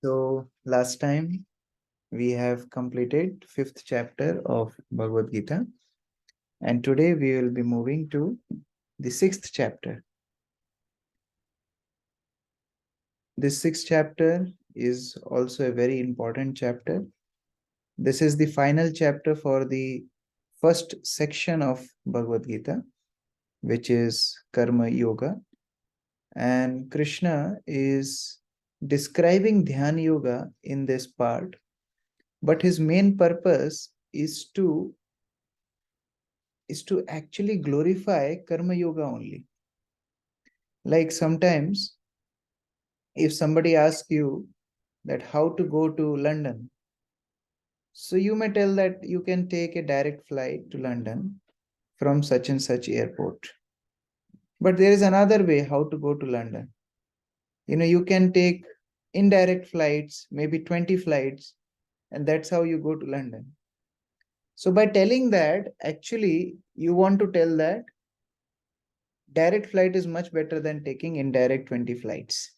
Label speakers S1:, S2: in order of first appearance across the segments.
S1: So last time we have completed fifth chapter of Bhagavad Gita, and today we will be moving to the sixth chapter. This sixth chapter is also a very important chapter. This is the final chapter for the first section of Bhagavad Gita, which is Karma Yoga. And Krishna is describing Dhyana Yoga in this part, but his main purpose is to actually glorify Karma Yoga only. Like sometimes, if somebody asks you that how to go to London, so you may tell that you can take a direct flight to London from such and such airport. But there is another way how to go to London. You can take indirect flights, maybe 20 flights, and that's how you go to London. So by telling that, actually, you want to tell that direct flight is much better than taking indirect 20 flights.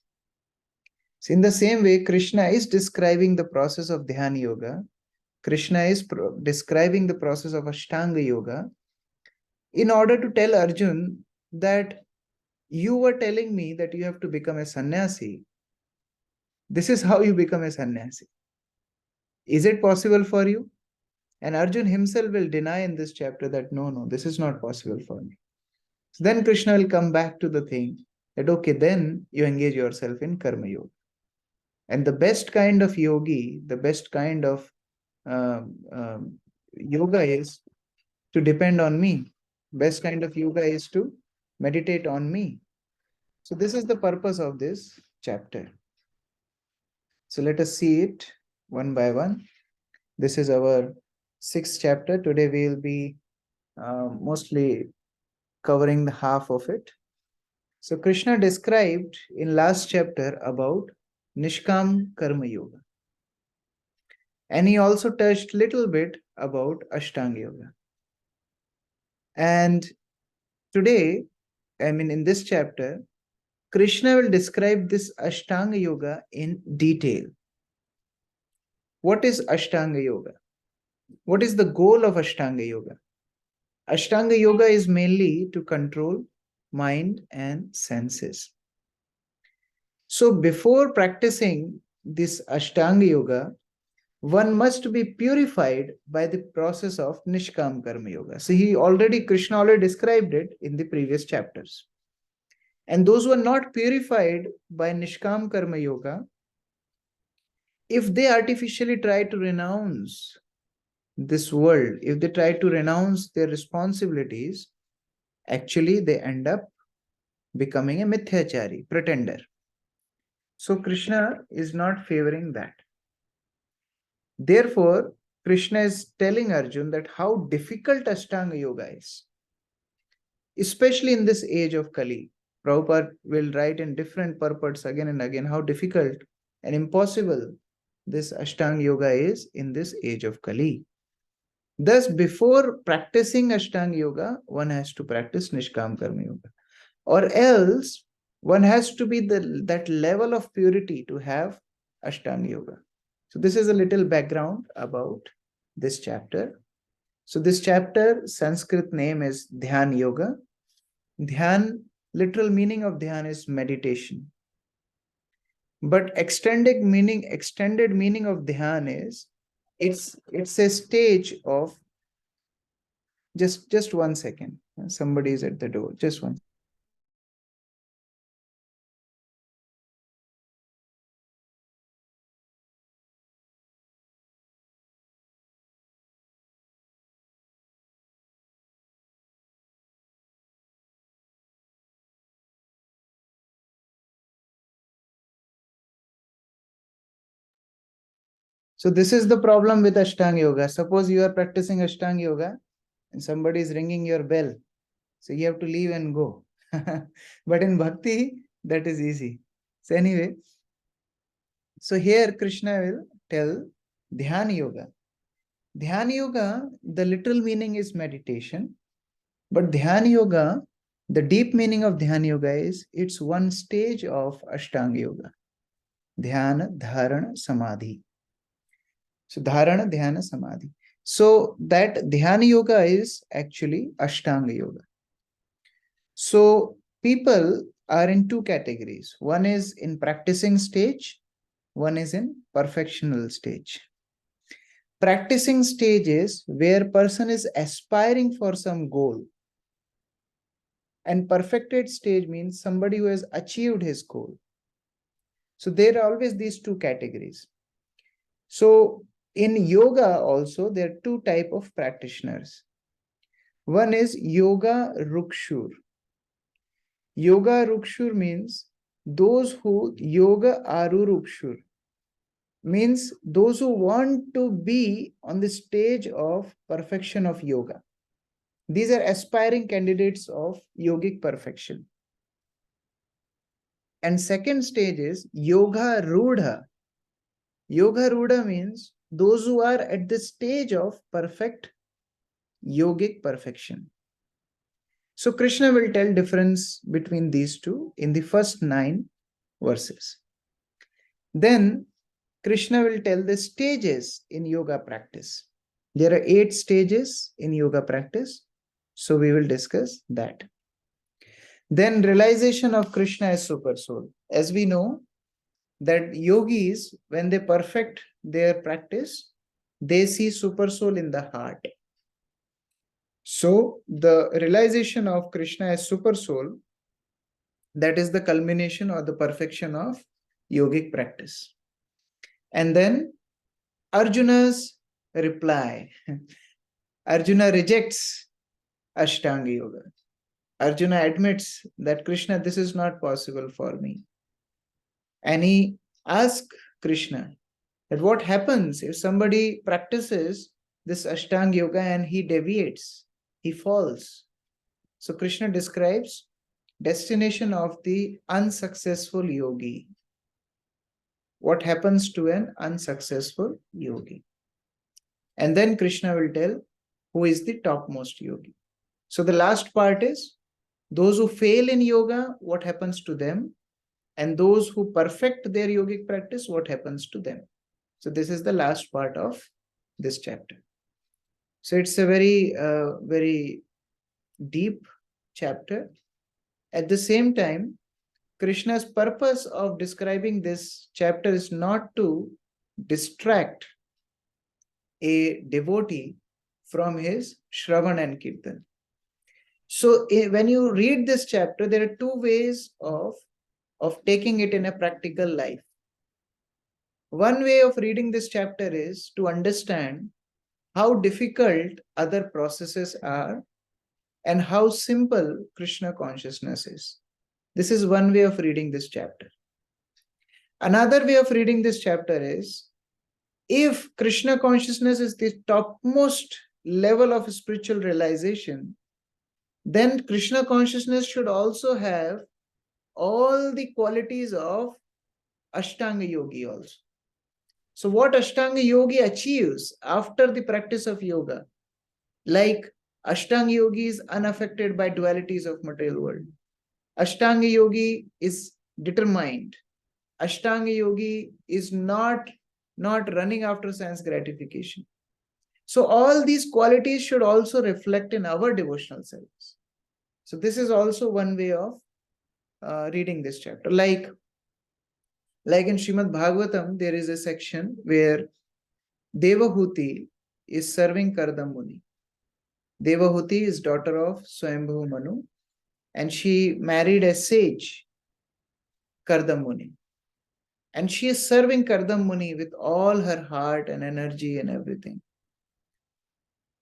S1: So in the same way, Krishna is describing the process of Dhyana Yoga. Krishna is describing the process of Ashtanga Yoga in order to tell Arjun that you were telling me that you have to become a sannyasi. This is how you become a sannyasi. Is it possible for you? And Arjun himself will deny in this chapter that no, this is not possible for me. So then Krishna will come back to the thing that, okay, then you engage yourself in Karma Yoga. And the best kind of yogi, the best kind of yoga is to depend on me. Best kind of yoga is to meditate on me. So this is the purpose of this chapter. So let us see it one by one. This is our sixth chapter. Today we will be mostly covering the half of it. So Krishna described in last chapter about Nishkam Karma Yoga. And he also touched little bit about Ashtanga Yoga. And today, in this chapter, Krishna will describe this Ashtanga Yoga in detail. What is Ashtanga Yoga? What is the goal of Ashtanga Yoga? Ashtanga Yoga is mainly to control mind and senses. So before practicing this Ashtanga Yoga, one must be purified by the process of Nishkam Karma Yoga. So Krishna already described it in the previous chapters. And those who are not purified by Nishkam Karma Yoga, if they artificially try to renounce this world, if they try to renounce their responsibilities, actually they end up becoming a mithyachari, pretender. So Krishna is not favoring that. Therefore, Krishna is telling Arjun that how difficult Ashtanga Yoga is, especially in this age of Kali. Prabhupada will write in different purports again and again how difficult and impossible this Ashtanga Yoga is in this age of Kali. Thus, before practicing Ashtanga Yoga, one has to practice Nishkam Karma Yoga. Or else, one has to be that level of purity to have Ashtanga Yoga. So this is a little background about this chapter. So this chapter, Sanskrit name is Dhyan Yoga. Dhyan, literal meaning of Dhyan is meditation. But extended meaning of Dhyan is it's a stage of just 1 second. Somebody is at the door. Just one. So this is the problem with Ashtanga Yoga. Suppose you are practicing Ashtanga Yoga and somebody is ringing your bell. So you have to leave and go. But in Bhakti, that is easy. So anyway, so here Krishna will tell Dhyana Yoga. Dhyana Yoga, the literal meaning is meditation. But Dhyana Yoga, the deep meaning of Dhyana Yoga is it's one stage of Ashtanga Yoga. dhyana, dharana, samadhi. So dharana, dhyana, samadhi. So that dhyana yoga is actually Ashtanga yoga. So people are in two categories. One is in practicing stage, one is in perfectional stage. Practicing stage is where person is aspiring for some goal. And perfected stage means somebody who has achieved his goal. So there are always these two categories. So in yoga also, there are two type of practitioners. One is yoga rukshur. Yoga rukshur means those who yoga arurukshur, means those who want to be on the stage of perfection of yoga. These are aspiring candidates of yogic perfection. And second stage is yoga rudha. Yoga rudha means those who are at the stage of perfect yogic perfection. So Krishna will tell difference between these two in the first 9 verses. Then Krishna will tell the stages in yoga practice. There are 8 stages in yoga practice. So we will discuss that. Then realization of Krishna as super soul. As we know that yogis, when they perfect their practice, they see super soul in the heart. So the realization of Krishna as super soul, that is the culmination or the perfection of yogic practice. And then Arjuna's reply. Arjuna rejects Ashtanga Yoga. Arjuna admits that Krishna, this is not possible for me. And he asks Krishna that what happens if somebody practices this Ashtanga Yoga and he deviates, he falls. So Krishna describes destination of the unsuccessful yogi. What happens to an unsuccessful yogi? And then Krishna will tell who is the topmost yogi. So the last part is those who fail in yoga, what happens to them? And those who perfect their yogic practice, what happens to them? So this is the last part of this chapter. So it's a very deep chapter. At the same time, Krishna's purpose of describing this chapter is not to distract a devotee from his Shravan and Kirtan. So when you read this chapter, there are two ways of taking it in a practical life. One way of reading this chapter is to understand how difficult other processes are and how simple Krishna consciousness is. This is one way of reading this chapter. Another way of reading this chapter is, if Krishna consciousness is the topmost level of spiritual realization, then Krishna consciousness should also have all the qualities of Ashtanga Yogi also. So what Ashtanga Yogi achieves after the practice of yoga, like Ashtanga Yogi is unaffected by dualities of material world. Ashtanga Yogi is determined. Ashtanga Yogi is not running after sense gratification. So all these qualities should also reflect in our devotional service. So this is also one way of reading this chapter. Like in Srimad Bhagavatam, there is a section where Devahuti is serving Kardam Muni. Devahuti is daughter of Swayambhu Manu, and she married a sage, Kardam Muni. And she is serving Kardam Muni with all her heart and energy and everything.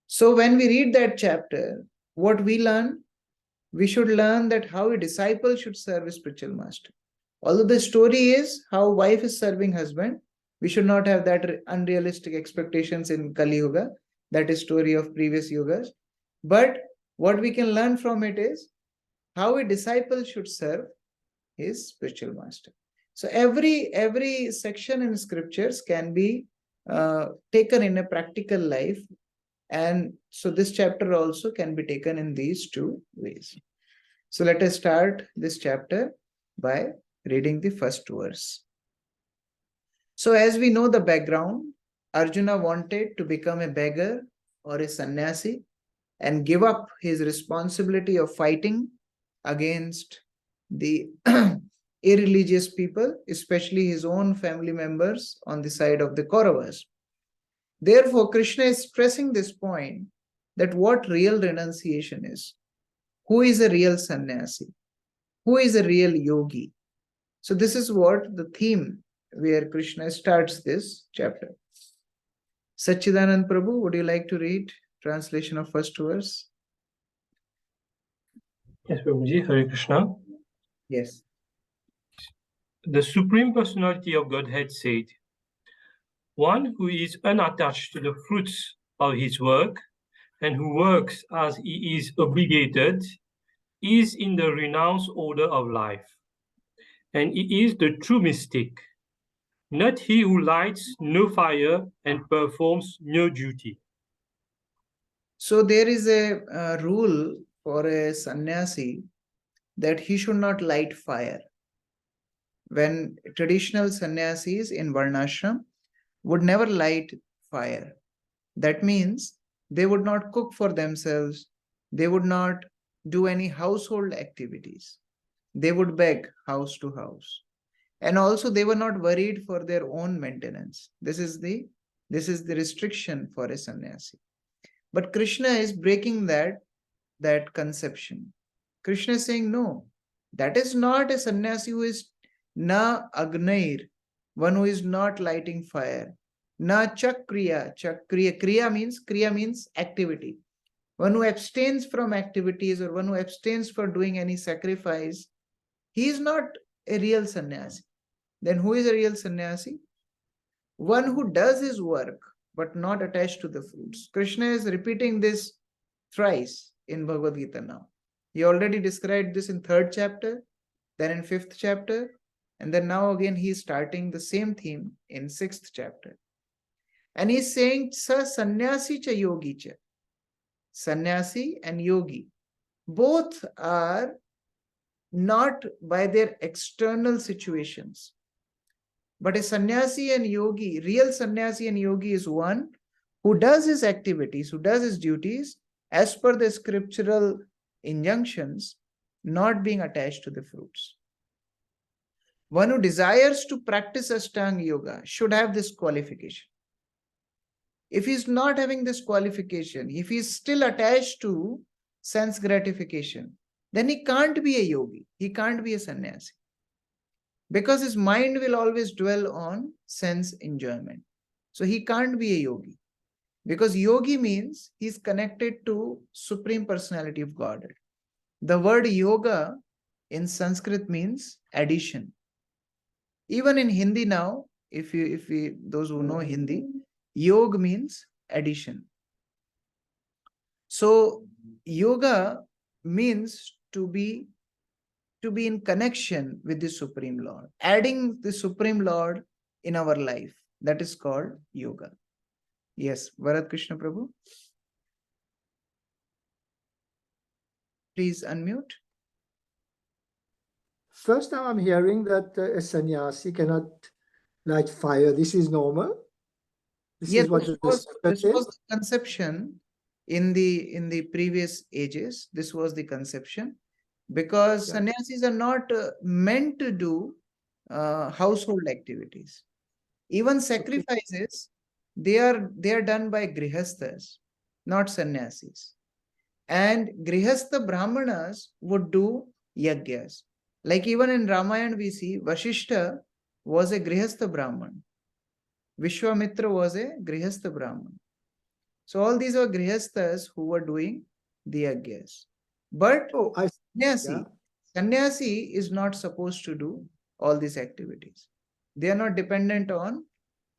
S1: So when we read that chapter, what we learn? We should learn that how a disciple should serve a spiritual master. Although the story is how wife is serving husband, we should not have that unrealistic expectations in Kali Yuga. That is story of previous yugas. But what we can learn from it is how a disciple should serve his spiritual master. So every section in scriptures can be taken in a practical life. And so this chapter also can be taken in these two ways. So let us start this chapter by reading the first verse. So as we know the background, Arjuna wanted to become a beggar or a sannyasi and give up his responsibility of fighting against the irreligious people, especially his own family members on the side of the Kauravas. Therefore, Krishna is stressing this point that what real renunciation is. Who is a real sannyasi? Who is a real yogi? So, this is what the theme where Krishna starts this chapter. Sachidanand Prabhu, would you like to read translation of first verse?
S2: Yes, Prabhuji, Hare Krishna.
S1: Yes.
S2: The Supreme Personality of Godhead said, one who is unattached to the fruits of his work and who works as he is obligated is in the renounced order of life. And he is the true mystic, not he who lights no fire and performs no duty.
S1: So there is a rule for a sannyasi that he should not light fire. When traditional sannyasis in Varnashram would never light fire, that means they would not cook for themselves, they would not do any household activities, they would beg house to house, and also they were not worried for their own maintenance. This is the restriction for a sannyasi. But Krishna is breaking that conception. Krishna is saying, no, that is not a sannyasi who is na agnair, one who is not lighting fire. Na chakriya, kriya means activity. One who abstains from activities or one who abstains for doing any sacrifice, he is not a real sannyasi. Then who is a real sannyasi? One who does his work but not attached to the fruits. Krishna is repeating this thrice in Bhagavad Gita now. He already described this in 3rd chapter, then in 5th chapter, and then now again he is starting the same theme in 6th chapter. And he's saying, Sa sannyasi cha yogi cha. Sannyasi and yogi. Both are not by their external situations. But a sannyasi and yogi, real sannyasi and yogi is one who does his activities, who does his duties as per the scriptural injunctions, not being attached to the fruits. One who desires to practice Ashtanga Yoga should have this qualification. If he's not having this qualification, if he's still attached to sense gratification, then he can't be a yogi, he can't be a sannyasi. Because his mind will always dwell on sense enjoyment. So he can't be a yogi. Because yogi means he's connected to Supreme Personality of Godhead. The word yoga in Sanskrit means addition. Even in Hindi now, if those who know Hindi, yoga means addition. So yoga means to be in connection with the Supreme Lord, adding the Supreme Lord in our life. That is called yoga. Yes, Varat Krishna Prabhu. Please unmute.
S3: First time I'm hearing that a sannyasi cannot light fire. This is normal? This is what
S1: this was the conception in the previous ages. This was the conception. Because sannyasis are not meant to do household activities. Even sacrifices, they are done by grihasthas, not sannyasis. And grihastha brahmanas would do yagyas. Like even in Ramayana we see Vashishta was a grihastha brahman. Vishwamitra was a grihastha brahman. So all these were grihasthas who were doing the yagyas. But sannyasi is not supposed to do all these activities. They are not dependent on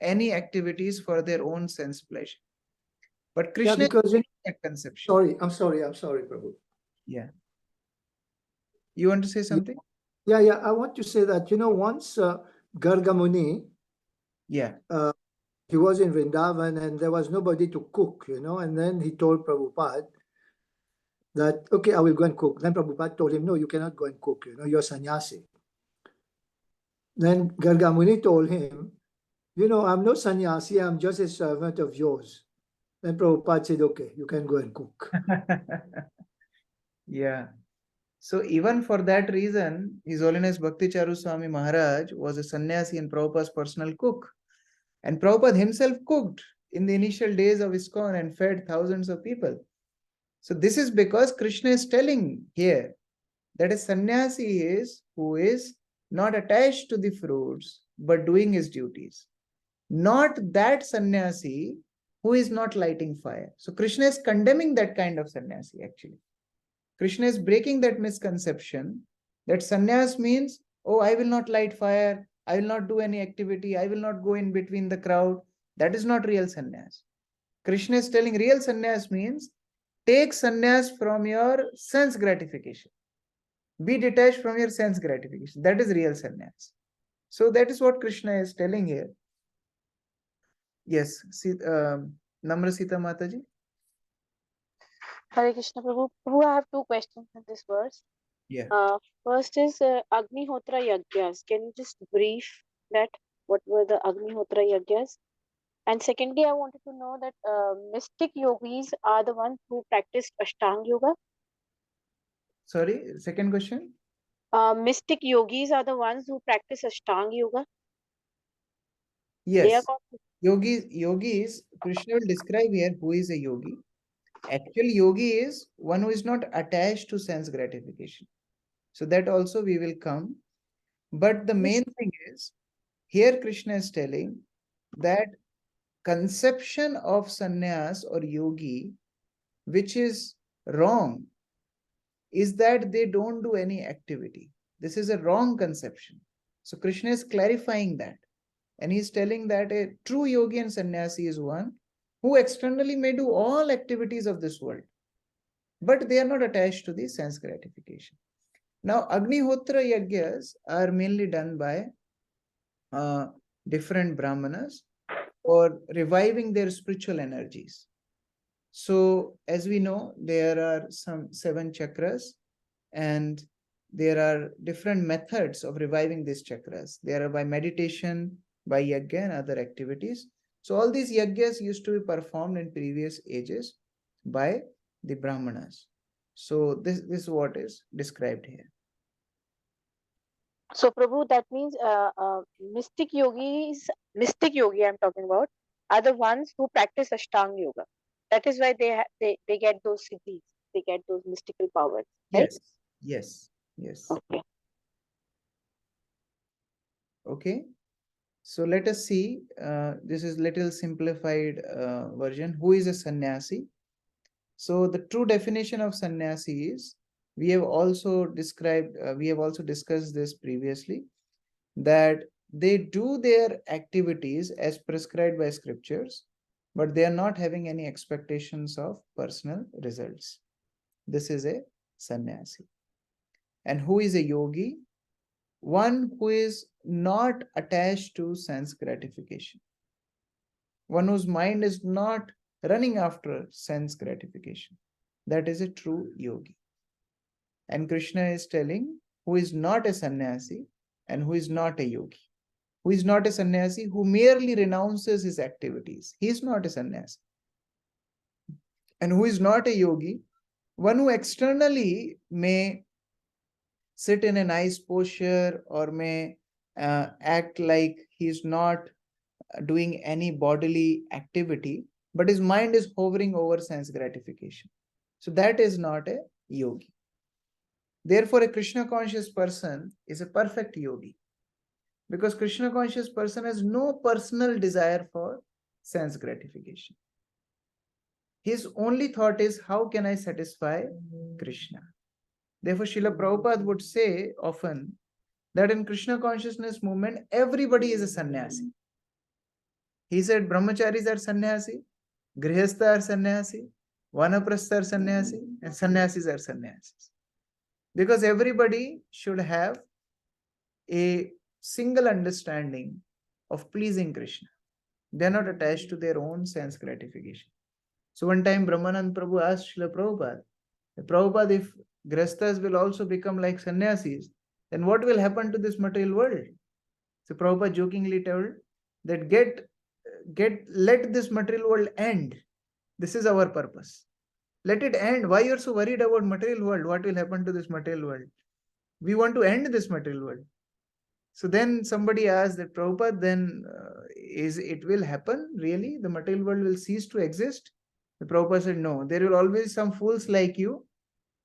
S1: any activities for their own sense pleasure. But Krishna
S3: because
S1: is that conception.
S3: I'm sorry, Prabhu.
S1: Yeah. You want to say something?
S3: Yeah. I want to say that, once Garga Muni, he was in Vrindavan and there was nobody to cook, and then he told Prabhupada that, okay, I will go and cook. Then Prabhupada told him, no, you cannot go and cook, you're sannyasi. Then Garga Muni told him, you know, I'm no sannyasi, I'm just a servant of yours. Then Prabhupada said, okay, you can go and cook.
S1: Yeah. So even for that reason, His Holiness Bhakti Charu Swami Maharaj was a sannyasi and Prabhupada's personal cook. And Prabhupada himself cooked in the initial days of ISKCON and fed thousands of people. So this is because Krishna is telling here that a sannyasi is who is not attached to the fruits, but doing his duties. Not that sannyasi who is not lighting fire. So Krishna is condemning that kind of sannyasi actually. Krishna is breaking that misconception that sannyas means, oh, I will not light fire, I will not do any activity, I will not go in between the crowd. That is not real sannyas. Krishna is telling real sannyas means take sannyas from your sense gratification. Be detached from your sense gratification. That is real sannyas. So that is what Krishna is telling here. Yes, Namra Sita Mataji.
S4: Hare Krishna Prabhu. Prabhu, I have two questions in this verse.
S1: Yeah.
S4: First is Agnihotra Yagyas. Can you just brief that? What were the Agnihotra Yagyas? And secondly, I wanted to know that mystic yogis are the ones who practice Ashtanga Yoga.
S1: Sorry, second question.
S4: Mystic yogis are the ones who practice Ashtanga Yoga. They are
S1: Yes.
S4: called.
S1: Yogis, Krishna will describe here who is a yogi. Actual yogi is one who is not attached to sense gratification. So that also we will come. But the main thing is, here Krishna is telling that conception of sannyas or yogi, which is wrong, is that they don't do any activity. This is a wrong conception. So Krishna is clarifying that. And he's telling that a true yogi and sannyasi is one who externally may do all activities of this world, but they are not attached to the sense gratification. Now, Agnihotra Yagyas are mainly done by different Brahmanas for reviving their spiritual energies. So, as we know, there are some 7 chakras, and there are different methods of reviving these chakras. There are by meditation, by yajna, and other activities. So, all these yajnas used to be performed in previous ages by the Brahmanas. So, this is what is described here.
S4: So Prabhu, that means mystic yogi I'm talking about, are the ones who practice Ashtanga Yoga. That is why they get those siddhis, they get those mystical powers, right?
S1: Yes.
S4: Okay.
S1: Okay. So let us see. This is little simplified version. Who is a sannyasi? So the true definition of sannyasi is, we have also discussed this previously, that they do their activities as prescribed by scriptures, but they are not having any expectations of personal results. This is a sannyasi. And who is a yogi? One who is not attached to sense gratification. One whose mind is not running after sense gratification. That is a true yogi. And Krishna is telling who is not a sannyasi and who is not a yogi. Who is not a sannyasi, who merely renounces his activities. He is not a sannyasi. And who is not a yogi, one who externally may sit in a nice posture or may act like he is not doing any bodily activity, but his mind is hovering over sense gratification. So that is not a yogi. Therefore, a Krishna conscious person is a perfect yogi, because Krishna conscious person has no personal desire for sense gratification. His only thought is, how can I satisfy Krishna? Therefore, Srila Prabhupada would say often that in Krishna consciousness movement, everybody is a sannyasi. He said brahmacharis are sannyasi, grihastha are sannyasi, vanaprastha are sannyasi, and sannyasis are sannyasis. Because everybody should have a single understanding of pleasing Krishna. They are not attached to their own sense gratification. So one time Brahmanand Prabhu asked Srila Prabhupada, if grihasthas will also become like sannyasis, then what will happen to this material world? So Prabhupada jokingly told that let this material world end. This is our purpose. Let it end. Why you're so worried about material world? What will happen to this material world? We want to end this material world. So then somebody asked that, Prabhupada, then it will happen really? The material world will cease to exist? The Prabhupada said, no, there will always some fools like you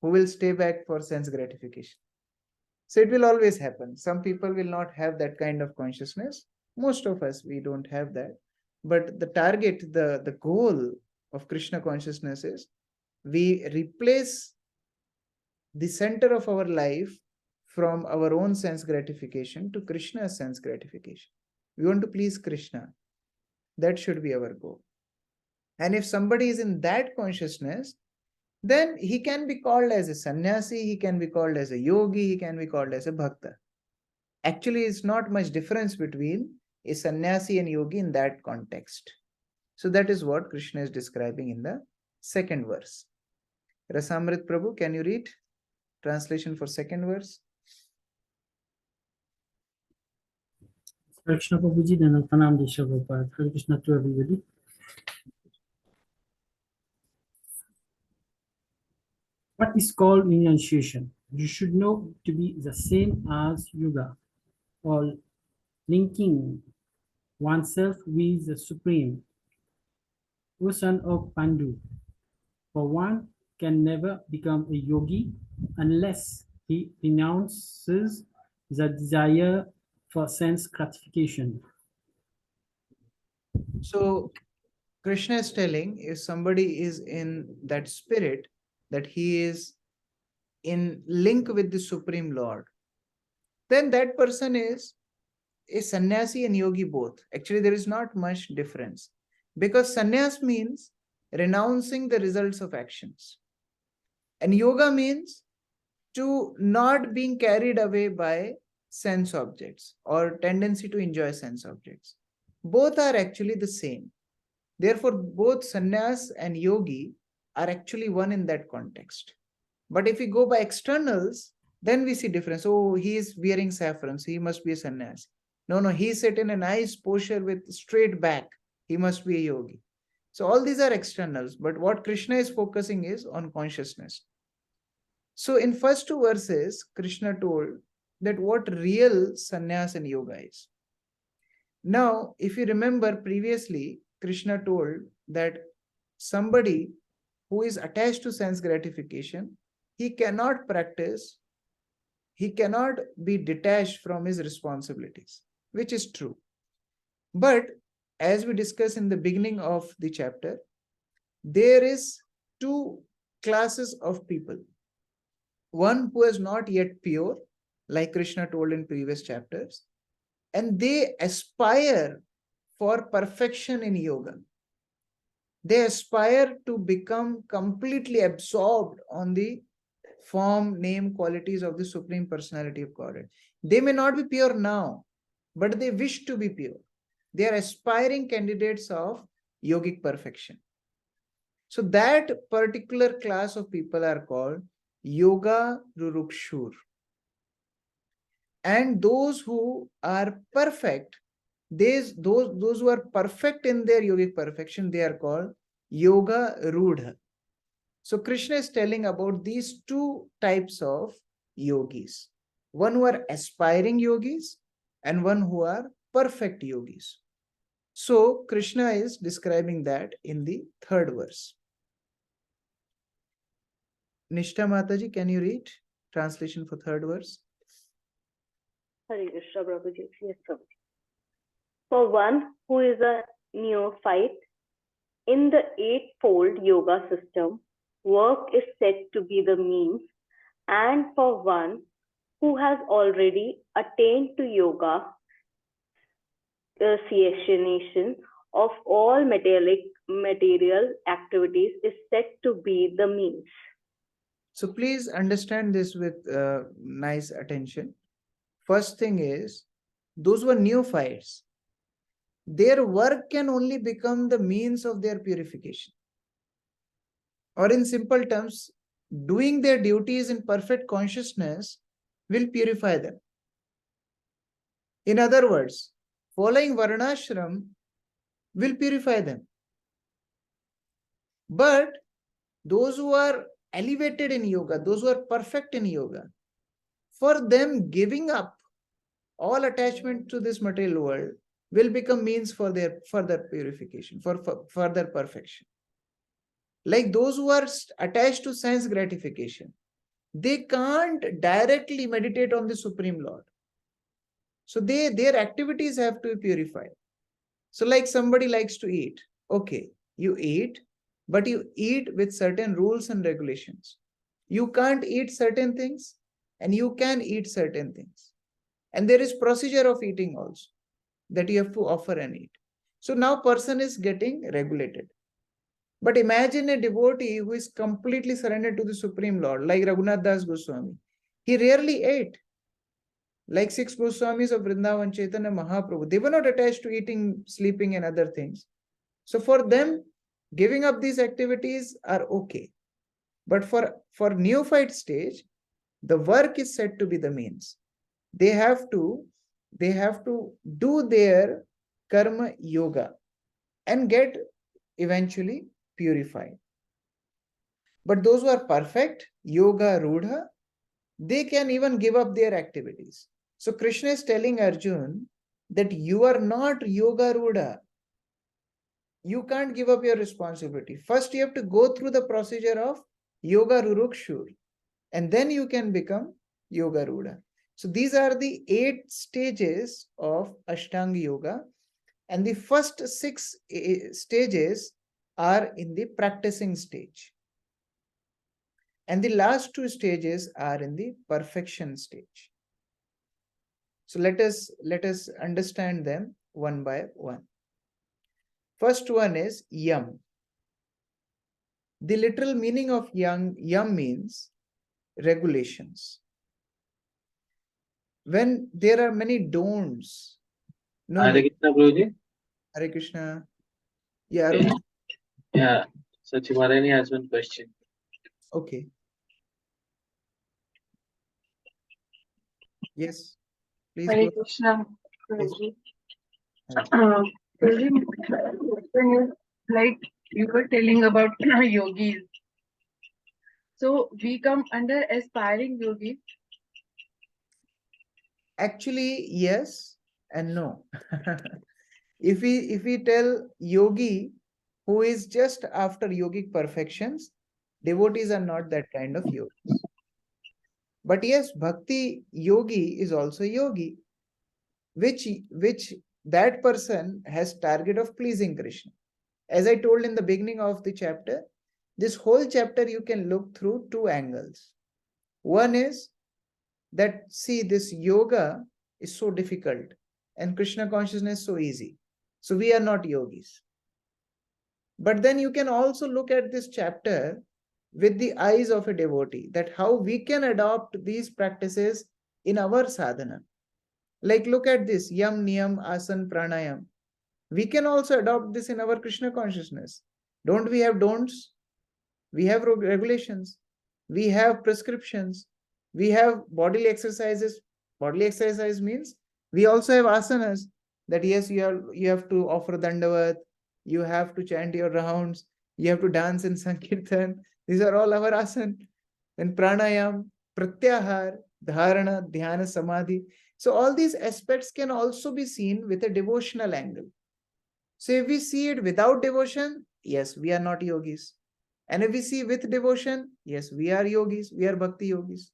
S1: who will stay back for sense gratification. So it will always happen. Some people will not have that kind of consciousness. Most of us, we don't have that. But the target, the goal of Krishna consciousness is we replace the center of our life from our own sense gratification to Krishna's sense gratification. We want to please Krishna. That should be our goal. And if somebody is in that consciousness, then he can be called as a sannyasi, he can be called as a yogi, he can be called as a bhakta. Actually, it's not much difference between a sannyasi and yogi in that context. So that is what Krishna is describing in the second verse. Rasamrit Prabhu, can you read translation for second verse?
S5: Hare Krishna Prabhuji, then Pranam Desha Prabhupada. Hare Krishna to everybody. What is called renunciation? You should know to be the same as yoga, or linking oneself with the Supreme. O son of Pandu, for one can never become a yogi unless he renounces the desire for sense gratification.
S1: So Krishna is telling, if somebody is in that spirit, that he is in link with the Supreme Lord, then that person is a sannyasi and yogi both. Actually, there is not much difference, because sannyas means renouncing the results of actions, and yoga means to not being carried away by sense objects or tendency to enjoy sense objects. Both are actually the same. Therefore, both sannyas and yogi are actually one in that context. But if we go by externals, then we see difference. Oh, he is wearing saffron, so he must be a sannyasi. No, he sat in a nice posture with straight back. He must be a yogi. So all these are externals, but what Krishna is focusing is on consciousness. So in first two verses, Krishna told that what real sannyas and yoga is. Now, if you remember previously, Krishna told that somebody who is attached to sense gratification, he cannot practice, he cannot be detached from his responsibilities, which is true. But as we discussed in the beginning of the chapter, there is two classes of people. One who is not yet pure, like Krishna told in previous chapters, and they aspire for perfection in yoga. They aspire to become completely absorbed on the form, name, qualities of the Supreme Personality of Godhead. They may not be pure now, but they wish to be pure. They are aspiring candidates of yogic perfection. So that particular class of people are called Yoga Rurukshur. And those who are perfect, those who are perfect in their yogic perfection, they are called Yoga Rudha. So Krishna is telling about these two types of yogis. One who are aspiring yogis and one who are perfect yogis. So Krishna is describing that in the third verse. Nishtha Mataji, can you read translation for third verse?
S6: Hare Krishna Prabhuji. Yes, Prabhuji. For one who is a neophyte in the eightfold yoga system, work is said to be the means, and for one who has already attained to yoga, cessation of all material activities is said to be the means.
S1: So please understand this with nice attention. First thing is, those who are neophytes, their work can only become the means of their purification. Or in simple terms, doing their duties in perfect consciousness will purify them. In other words, following varnashram will purify them. But those who are elevated in yoga, those who are perfect in yoga, for them giving up all attachment to this material world will become means for their further purification, for further perfection. Like those who are attached to sense gratification, they can't directly meditate on the Supreme Lord. So their activities have to be purified. So like somebody likes to eat. Okay, you eat, but you eat with certain rules and regulations. You can't eat certain things and you can eat certain things. And there is procedure of eating also that you have to offer and eat. So now person is getting regulated. But imagine a devotee who is completely surrendered to the Supreme Lord, like Raghunath Das Goswami. He rarely ate. Like 6 Goswamis of Vrindavan, Chaitanya Mahaprabhu, they were not attached to eating, sleeping, and other things. So for them, giving up these activities are okay. But for neophyte stage, the work is said to be the means. They have to do their karma yoga and get eventually purified. But those who are perfect, yoga rudha, they can even give up their activities. So Krishna is telling Arjun that you are not yoga rudha. You can't give up your responsibility. First, you have to go through the procedure of yoga rurukshur, and then you can become yoga rudha. So these are the 8 stages of Ashtanga yoga, and the first 6 stages are in the practicing stage, and the last 2 stages are in the perfection stage. So let us understand them one by one. First one is yam. The literal meaning of yam means regulations. When there are many don'ts, no.
S7: Hare Krishna, Guruji.
S1: Hare Krishna. Yeah, Arun.
S7: Yeah, Sachimarani has one question.
S1: Okay. Yes, please
S8: Hare
S1: go.
S8: Krishna,
S1: Yes.
S8: Guruji.
S1: Hare.
S8: Guruji, question is like you were telling about yogis. So we come under aspiring yogis.
S1: Actually, yes and no. If we tell yogi who is just after yogic perfections, devotees are not that kind of yogis. But yes, bhakti yogi is also yogi, which that person has target of pleasing Krishna. As I told in the beginning of the chapter, this whole chapter you can look through 2 angles. One is that, see, this yoga is so difficult and Krishna consciousness so easy. So we are not yogis. But then you can also look at this chapter with the eyes of a devotee, that how we can adopt these practices in our sadhana. Like look at this, yam, niyam, asan, pranayam. We can also adopt this in our Krishna consciousness. Don't we have don'ts? We have regulations. We have prescriptions. We have bodily exercises. Bodily exercise means we also have asanas, that yes, you have to offer dandavat, you have to chant your rounds, you have to dance in sankirtan. These are all our asana. Then pranayam, pratyahar, dharana, dhyana, samadhi. So all these aspects can also be seen with a devotional angle. So if we see it without devotion, yes, we are not yogis. And if we see with devotion, yes, we are yogis, we are bhakti yogis.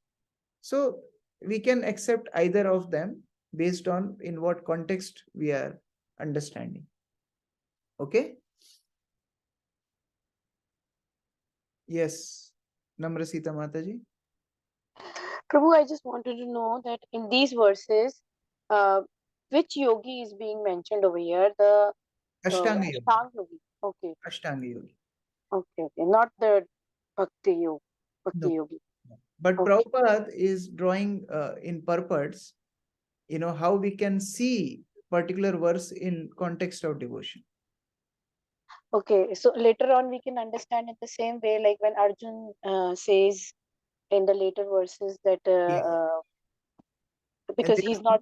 S1: So we can accept either of them based on in what context we are understanding. Okay? Yes. Namrasita Mataji.
S4: Prabhu, I just wanted to know that in these verses, which yogi is being mentioned over here? The
S1: Ashtanga yogi.
S4: Ashtanga yogi. Okay.
S1: Ashtanga yogi.
S4: Okay. Not the Bhakti yogi.
S1: No.
S4: Yogi.
S1: But
S4: Okay.
S1: Prabhupada is drawing in purports, how we can see particular verse in context of devotion.
S4: Okay. So later on, we can understand it the same way, like when Arjun says in the later verses that
S1: Yes.
S4: because he's not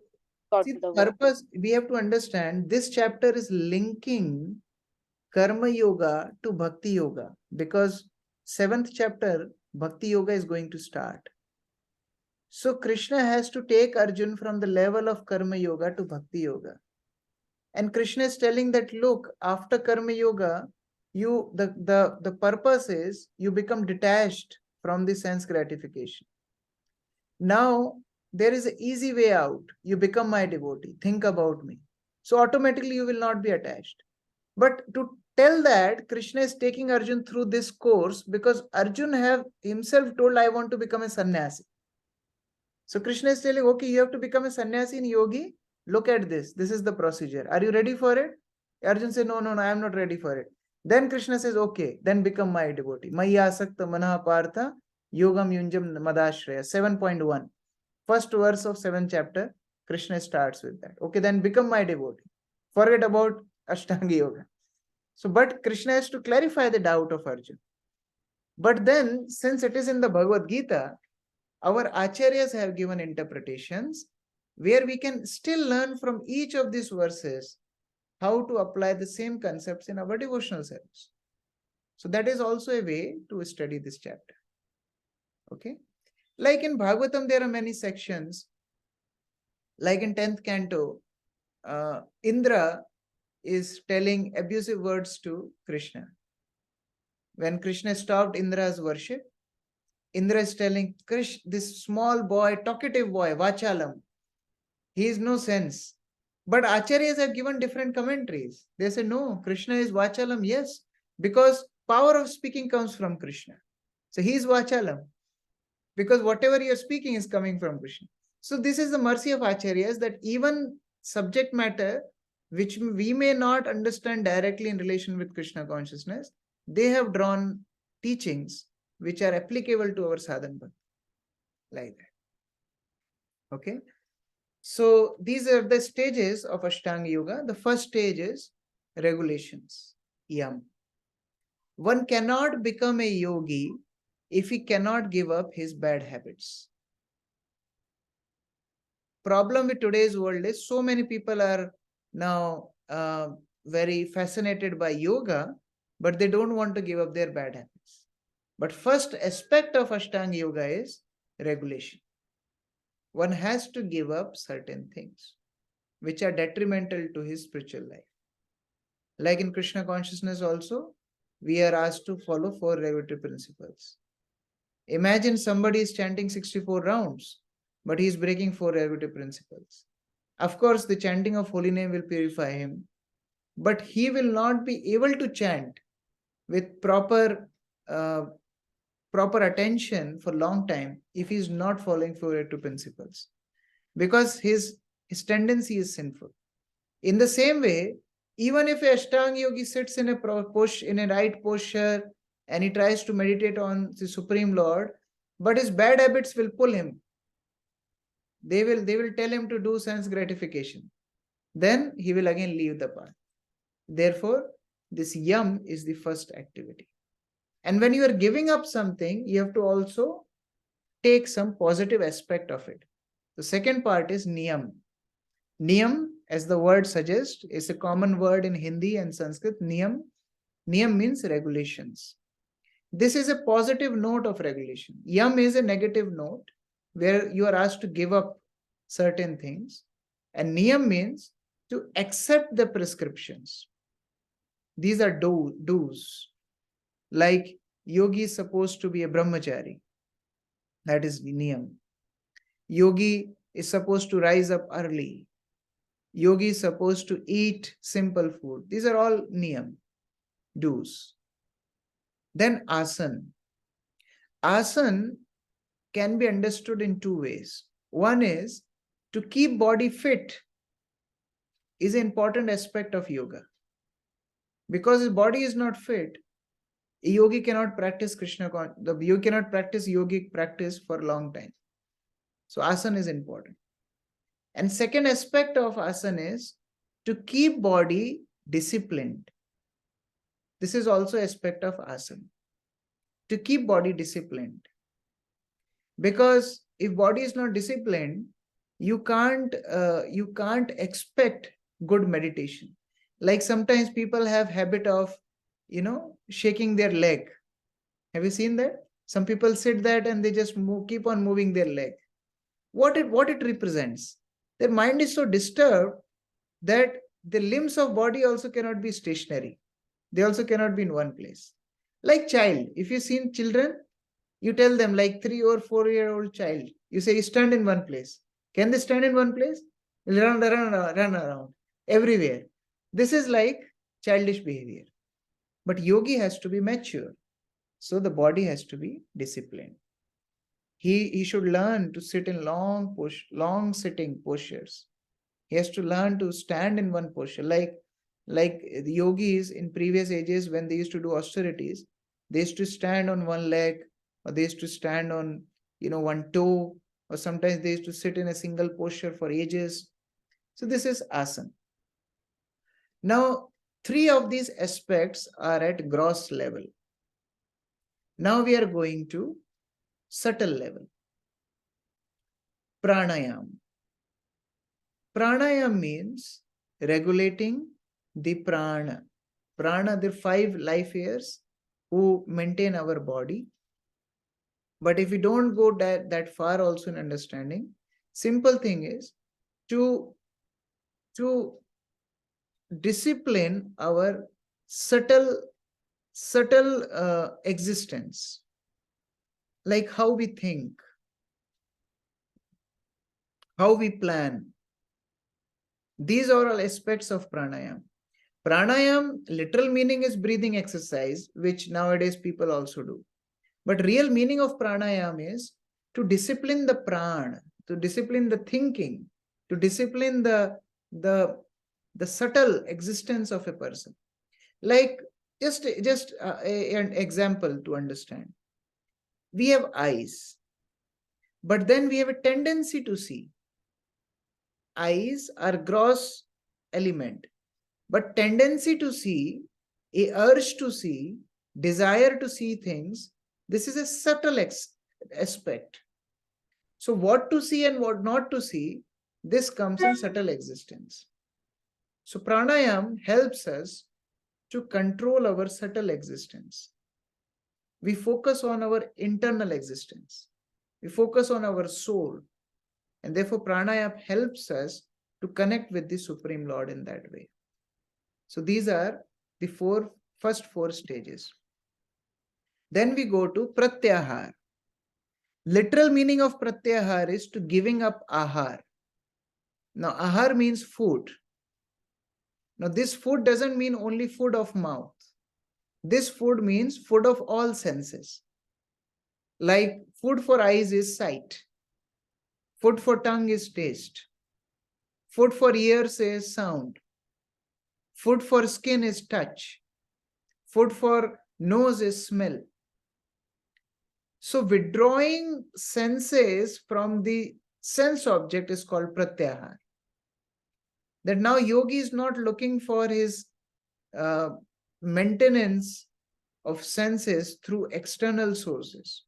S4: got
S1: See,
S4: the
S1: the
S4: work.
S1: purpose, we have to understand, this chapter is linking Karma Yoga to Bhakti Yoga, because 7th chapter, Bhakti Yoga is going to start. So Krishna has to take Arjun from the level of Karma Yoga to Bhakti Yoga. And Krishna is telling that, look, after Karma Yoga, the purpose is you become detached from the sense gratification. Now, there is an easy way out. You become my devotee. Think about me. So automatically you will not be attached. But to tell that, Krishna is taking Arjun through this course because Arjun have himself told, I want to become a sannyasi. So Krishna is telling, okay, you have to become a sannyasi in yogi. Look at this. This is the procedure. Are you ready for it? Arjun says, no, I am not ready for it. Then Krishna says, okay, then become my devotee. Maya asakta manah partha yogam yunjam madashraya. 7.1. First verse of 7th chapter, Krishna starts with that. Okay, then become my devotee. Forget about Ashtanga Yoga. So, but Krishna has to clarify the doubt of Arjuna. But then, since it is in the Bhagavad Gita, our acharyas have given interpretations where we can still learn from each of these verses how to apply the same concepts in our devotional service. So that is also a way to study this chapter. Okay. Like in Bhagavatam, there are many sections. Like in 10th canto, Indra is telling abusive words to Krishna. When Krishna stopped Indra's worship, Indra is telling Krishna, this small boy, talkative boy, Vachalam, he is no sense. But acharyas have given different commentaries. They say, no, Krishna is Vachalam, yes, because power of speaking comes from Krishna. So he is Vachalam, because whatever you are speaking is coming from Krishna. So this is the mercy of acharyas, that even subject matter which we may not understand directly in relation with Krishna consciousness, they have drawn teachings which are applicable to our sadhana bhakti, like that. Okay. So these are the stages of Ashtanga Yoga. The first stage is regulations, yam. One cannot become a yogi if he cannot give up his bad habits. Problem with today's world is so many people are now very fascinated by yoga, but they don't want to give up their bad habits. But first aspect of Ashtanga Yoga is regulation. One has to give up certain things which are detrimental to his spiritual life. Like in Krishna consciousness also, we are asked to follow 4 regulatory principles. Imagine somebody is chanting 64 rounds, but he is breaking 4 regulatory principles. Of course, the chanting of holy name will purify him, but he will not be able to chant with proper attention for long time if he is not following 4 regulatory principles, because his tendency is sinful. In the same way, even if a Ashtanga yogi sits in a right posture and he tries to meditate on the Supreme Lord, but his bad habits will pull him. They will tell him to do sense gratification. Then he will again leave the path. Therefore, this yam is the first activity. And when you are giving up something, you have to also take some positive aspect of it. The second part is niyam. Niyam, as the word suggests, is a common word in Hindi and Sanskrit. Niyam means regulations. This is a positive note of regulation. Yam is a negative note where you are asked to give up certain things. And niyam means to accept the prescriptions. These are do's. Like yogi is supposed to be a brahmachari. That is niyam. Yogi is supposed to rise up early. Yogi is supposed to eat simple food. These are all niyam, do's. Then asan. Asan can be understood in 2 ways. One is to keep body fit is an important aspect of yoga. Because his body is not fit, a yogi cannot practice you cannot practice yogic practice for a long time. So asana is important. And second aspect of asana is to keep body disciplined. This is also aspect of asana. To keep body disciplined. Because if body is not disciplined, you can't expect good meditation. Like sometimes people have habit of, shaking their leg. Have you seen that? Some people sit that and they just keep on moving their leg. What it represents? Their mind is so disturbed that the limbs of body also cannot be stationary. They also cannot be in one place. Like child, if you've seen children, you tell them, like 3 or 4-year-old child, you say stand in one place. Can they stand in one place? Run around everywhere. This is like childish behavior. But yogi has to be mature. So the body has to be disciplined. He should learn to sit in long sitting postures. He has to learn to stand in one posture. Like the yogis in previous ages, when they used to do austerities, they used to stand on one leg, or they used to stand on one toe, or sometimes they used to sit in a single posture for ages. So this is asana. Now, 3 of these aspects are at gross level. Now we are going to subtle level. Pranayam. Pranayam means regulating the prana. Prana, the 5 life airs who maintain our body. But if we don't go that far also in understanding, simple thing is to discipline our subtle existence, like how we think, how we plan. These are all aspects of pranayam. Pranayam, literal meaning is breathing exercise, which nowadays people also do. But real meaning of pranayam is to discipline the prana, to discipline the thinking, to discipline the subtle existence of a person. Like just an example to understand. We have eyes, but then we have a tendency to see. Eyes are gross element, but tendency to see, a urge to see, desire to see things, this is a subtle aspect. So what to see and what not to see, this comes in subtle existence. So pranayam helps us to control our subtle existence. We focus on our internal existence. We focus on our soul. And therefore pranayam helps us to connect with the Supreme Lord in that way. So these are the first four stages. Then we go to pratyahar. Literal meaning of pratyahar is to giving up ahar. Now ahar means food. Now this food doesn't mean only food of mouth. This food means food of all senses. Like food for eyes is sight. Food for tongue is taste. Food for ears is sound. Food for skin is touch. Food for nose is smell. So withdrawing senses from the sense object is called pratyahar. That now yogi is not looking for his maintenance of senses through external sources.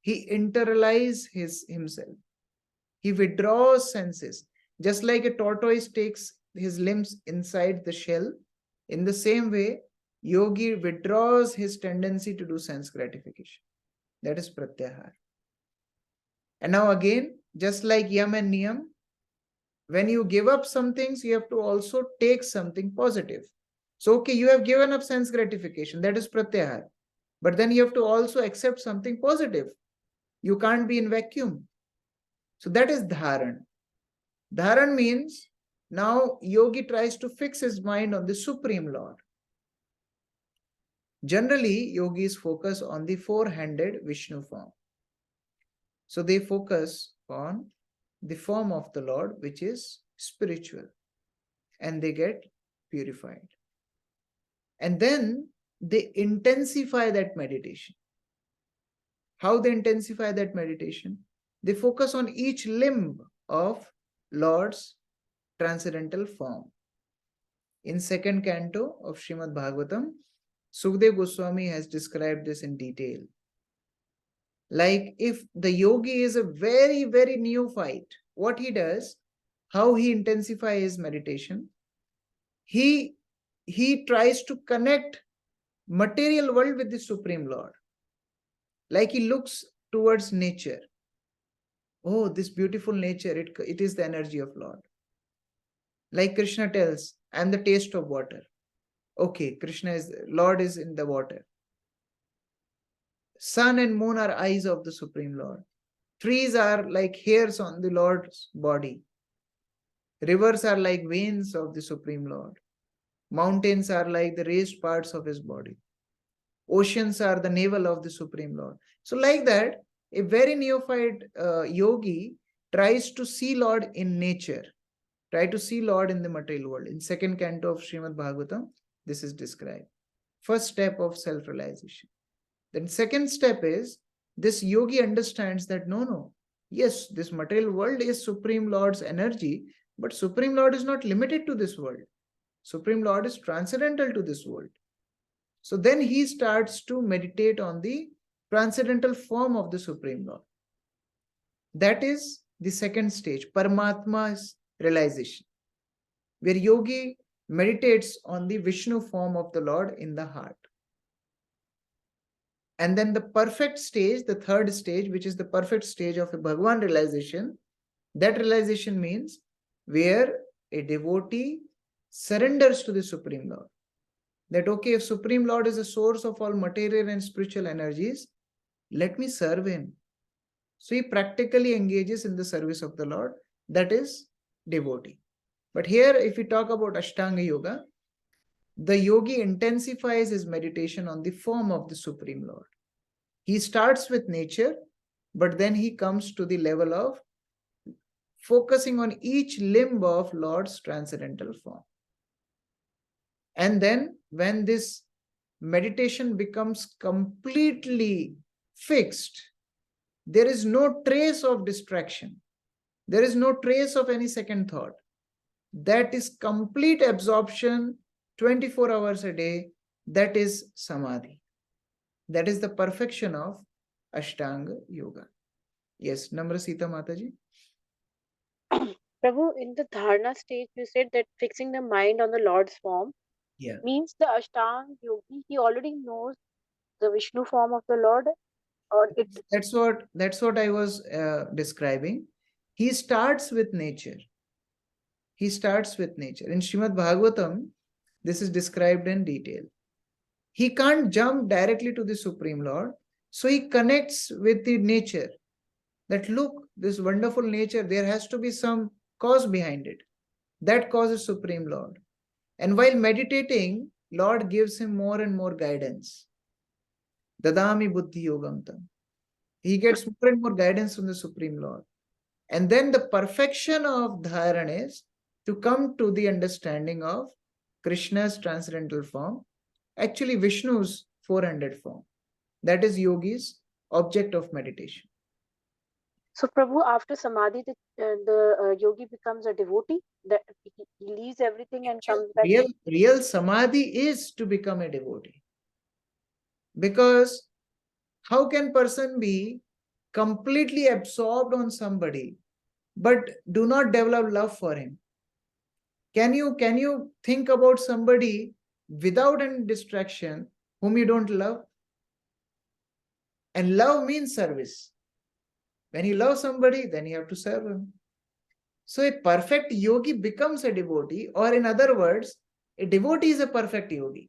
S1: He internalizes himself. He withdraws senses. Just like a tortoise takes his limbs inside the shell, in the same way, yogi withdraws his tendency to do sense gratification. That is pratyahar. And now again, just like yam and niyam, when you give up some things, you have to also take something positive. So, okay, you have given up sense gratification, that is pratyahar. But then you have to also accept something positive. You can't be in vacuum. So that is dharan. Dharan means now yogi tries to fix his mind on the Supreme Lord. Generally, yogis focus on the four-handed Vishnu form. So they focus on the form of the Lord, which is spiritual, and they get purified. And then they intensify that meditation. How they intensify that meditation? They focus on each limb of Lord's transcendental form. In second canto of Srimad Bhagavatam, Sukdev Goswami has described this in detail. Like if the yogi is a very, very neophyte, what he does, how he intensifies his meditation, he tries to connect material world with the Supreme Lord. Like he looks towards nature. Oh, this beautiful nature, it is the energy of Lord. Like Krishna tells, I am the taste of water. Okay, Lord is in the water. Sun and moon are eyes of the Supreme Lord. Trees are like hairs on the Lord's body. Rivers are like veins of the Supreme Lord. Mountains are like the raised parts of his body. Oceans are the navel of the Supreme Lord. So like that, a very neophyte yogi tries to see Lord in nature, try to see Lord in the material world. In second canto of Srimad Bhagavatam, this is described. First step of self-realization. Then second step is, this yogi understands that no, yes, this material world is Supreme Lord's energy, but Supreme Lord is not limited to this world. Supreme Lord is transcendental to this world. So then he starts to meditate on the transcendental form of the Supreme Lord. That is the second stage, Paramatma's realization, where yogi meditates on the Vishnu form of the Lord in the heart. And then the perfect stage, the third stage, which is the perfect stage of a Bhagavan realization, that realization means where a devotee surrenders to the Supreme Lord. That, okay, if Supreme Lord is the source of all material and spiritual energies, let me serve him. So he practically engages in the service of the Lord. That is devotee. But here, if we talk about Ashtanga Yoga, the yogi intensifies his meditation on the form of the Supreme Lord. He starts with nature, but then he comes to the level of focusing on each limb of Lord's transcendental form. And then when this meditation becomes completely fixed, there is no trace of distraction. There is no trace of any second thought. That is complete absorption 24 hours a day. That is samadhi. That is the perfection of Ashtanga Yoga. Yes, Namrasita Mataji.
S4: Prabhu, in the dharana stage, you said that fixing the mind on the Lord's form
S1: Yeah.
S4: means the Ashtanga yogi, he already knows the Vishnu form of the Lord, or it.
S1: That's what I was describing. He starts with nature. He starts with nature. In Srimad Bhagavatam, this is described in detail. He can't jump directly to the Supreme Lord, so he connects with the nature. That look, this wonderful nature, there has to be some cause behind it. That cause is Supreme Lord. And while meditating, Lord gives him more and more guidance. Dadami buddhi yogam tam. He gets more and more guidance from the Supreme Lord. And then the perfection of dharan is to come to the understanding of Krishna's transcendental form, actually Vishnu's 400 form. That is yogi's object of meditation.
S4: So, Prabhu, after samadhi, the yogi becomes a devotee. That he leaves everything and comes back.
S1: Real samadhi is to become a devotee. Because how can person be completely absorbed on somebody but do not develop love for him? Can you think about somebody without any distraction whom you don't love? And love means service. When you love somebody, then you have to serve him. So a perfect yogi becomes a devotee, or in other words, a devotee is a perfect yogi.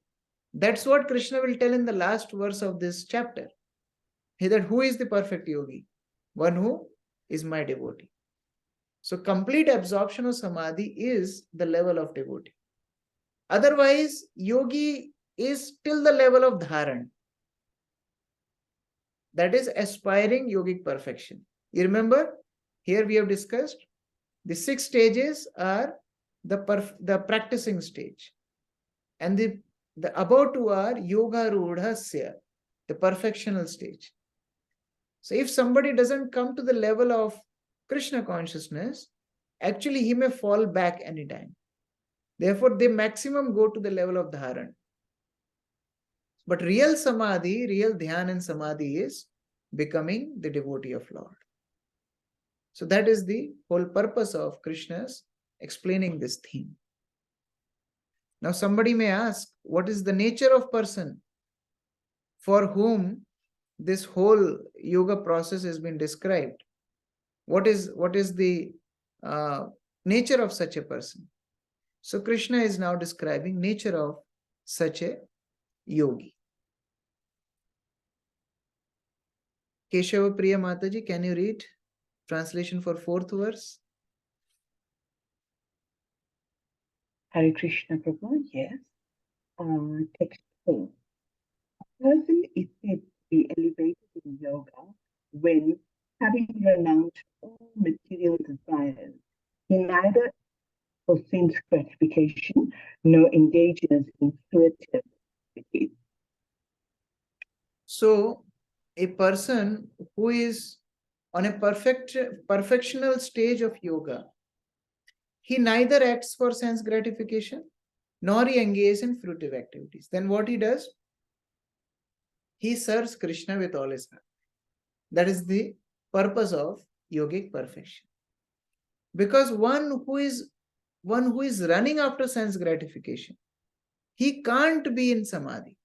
S1: That's what Krishna will tell in the last verse of this chapter. That who is the perfect yogi? One who is my devotee. So complete absorption of samadhi is the level of devotee. Otherwise, yogi is till the level of dharan. That is aspiring yogic perfection. You remember, here we have discussed the 6 stages are the practicing stage. And the above 2 are yoga rudhasya, the perfectional stage. So if somebody doesn't come to the level of Krishna consciousness, actually he may fall back anytime. Therefore, they maximum go to the level of dharan. But real samadhi, real dhyan and samadhi is becoming the devotee of Lord. So that is the whole purpose of Krishna's explaining this theme. Now somebody may ask, what is the nature of person for whom this whole yoga process has been described? What is the nature of such a person? So Krishna is now describing nature of such a yogi. Keshava Priya Mataji, can you read translation for 4th verse?
S9: Hare Krishna Prabhu, yes. Text 4. A person is said to be elevated in yoga when, having renounced all material desires, he neither for sense gratification nor engages in fruitive activities.
S1: So a person who is on a perfectional stage of yoga, he neither acts for sense gratification nor he engages in fruitive activities. Then what he does? He serves Krishna with all his heart. That is the purpose of yogic perfection. Because one who is running after sense gratification, he can't be in samadhi.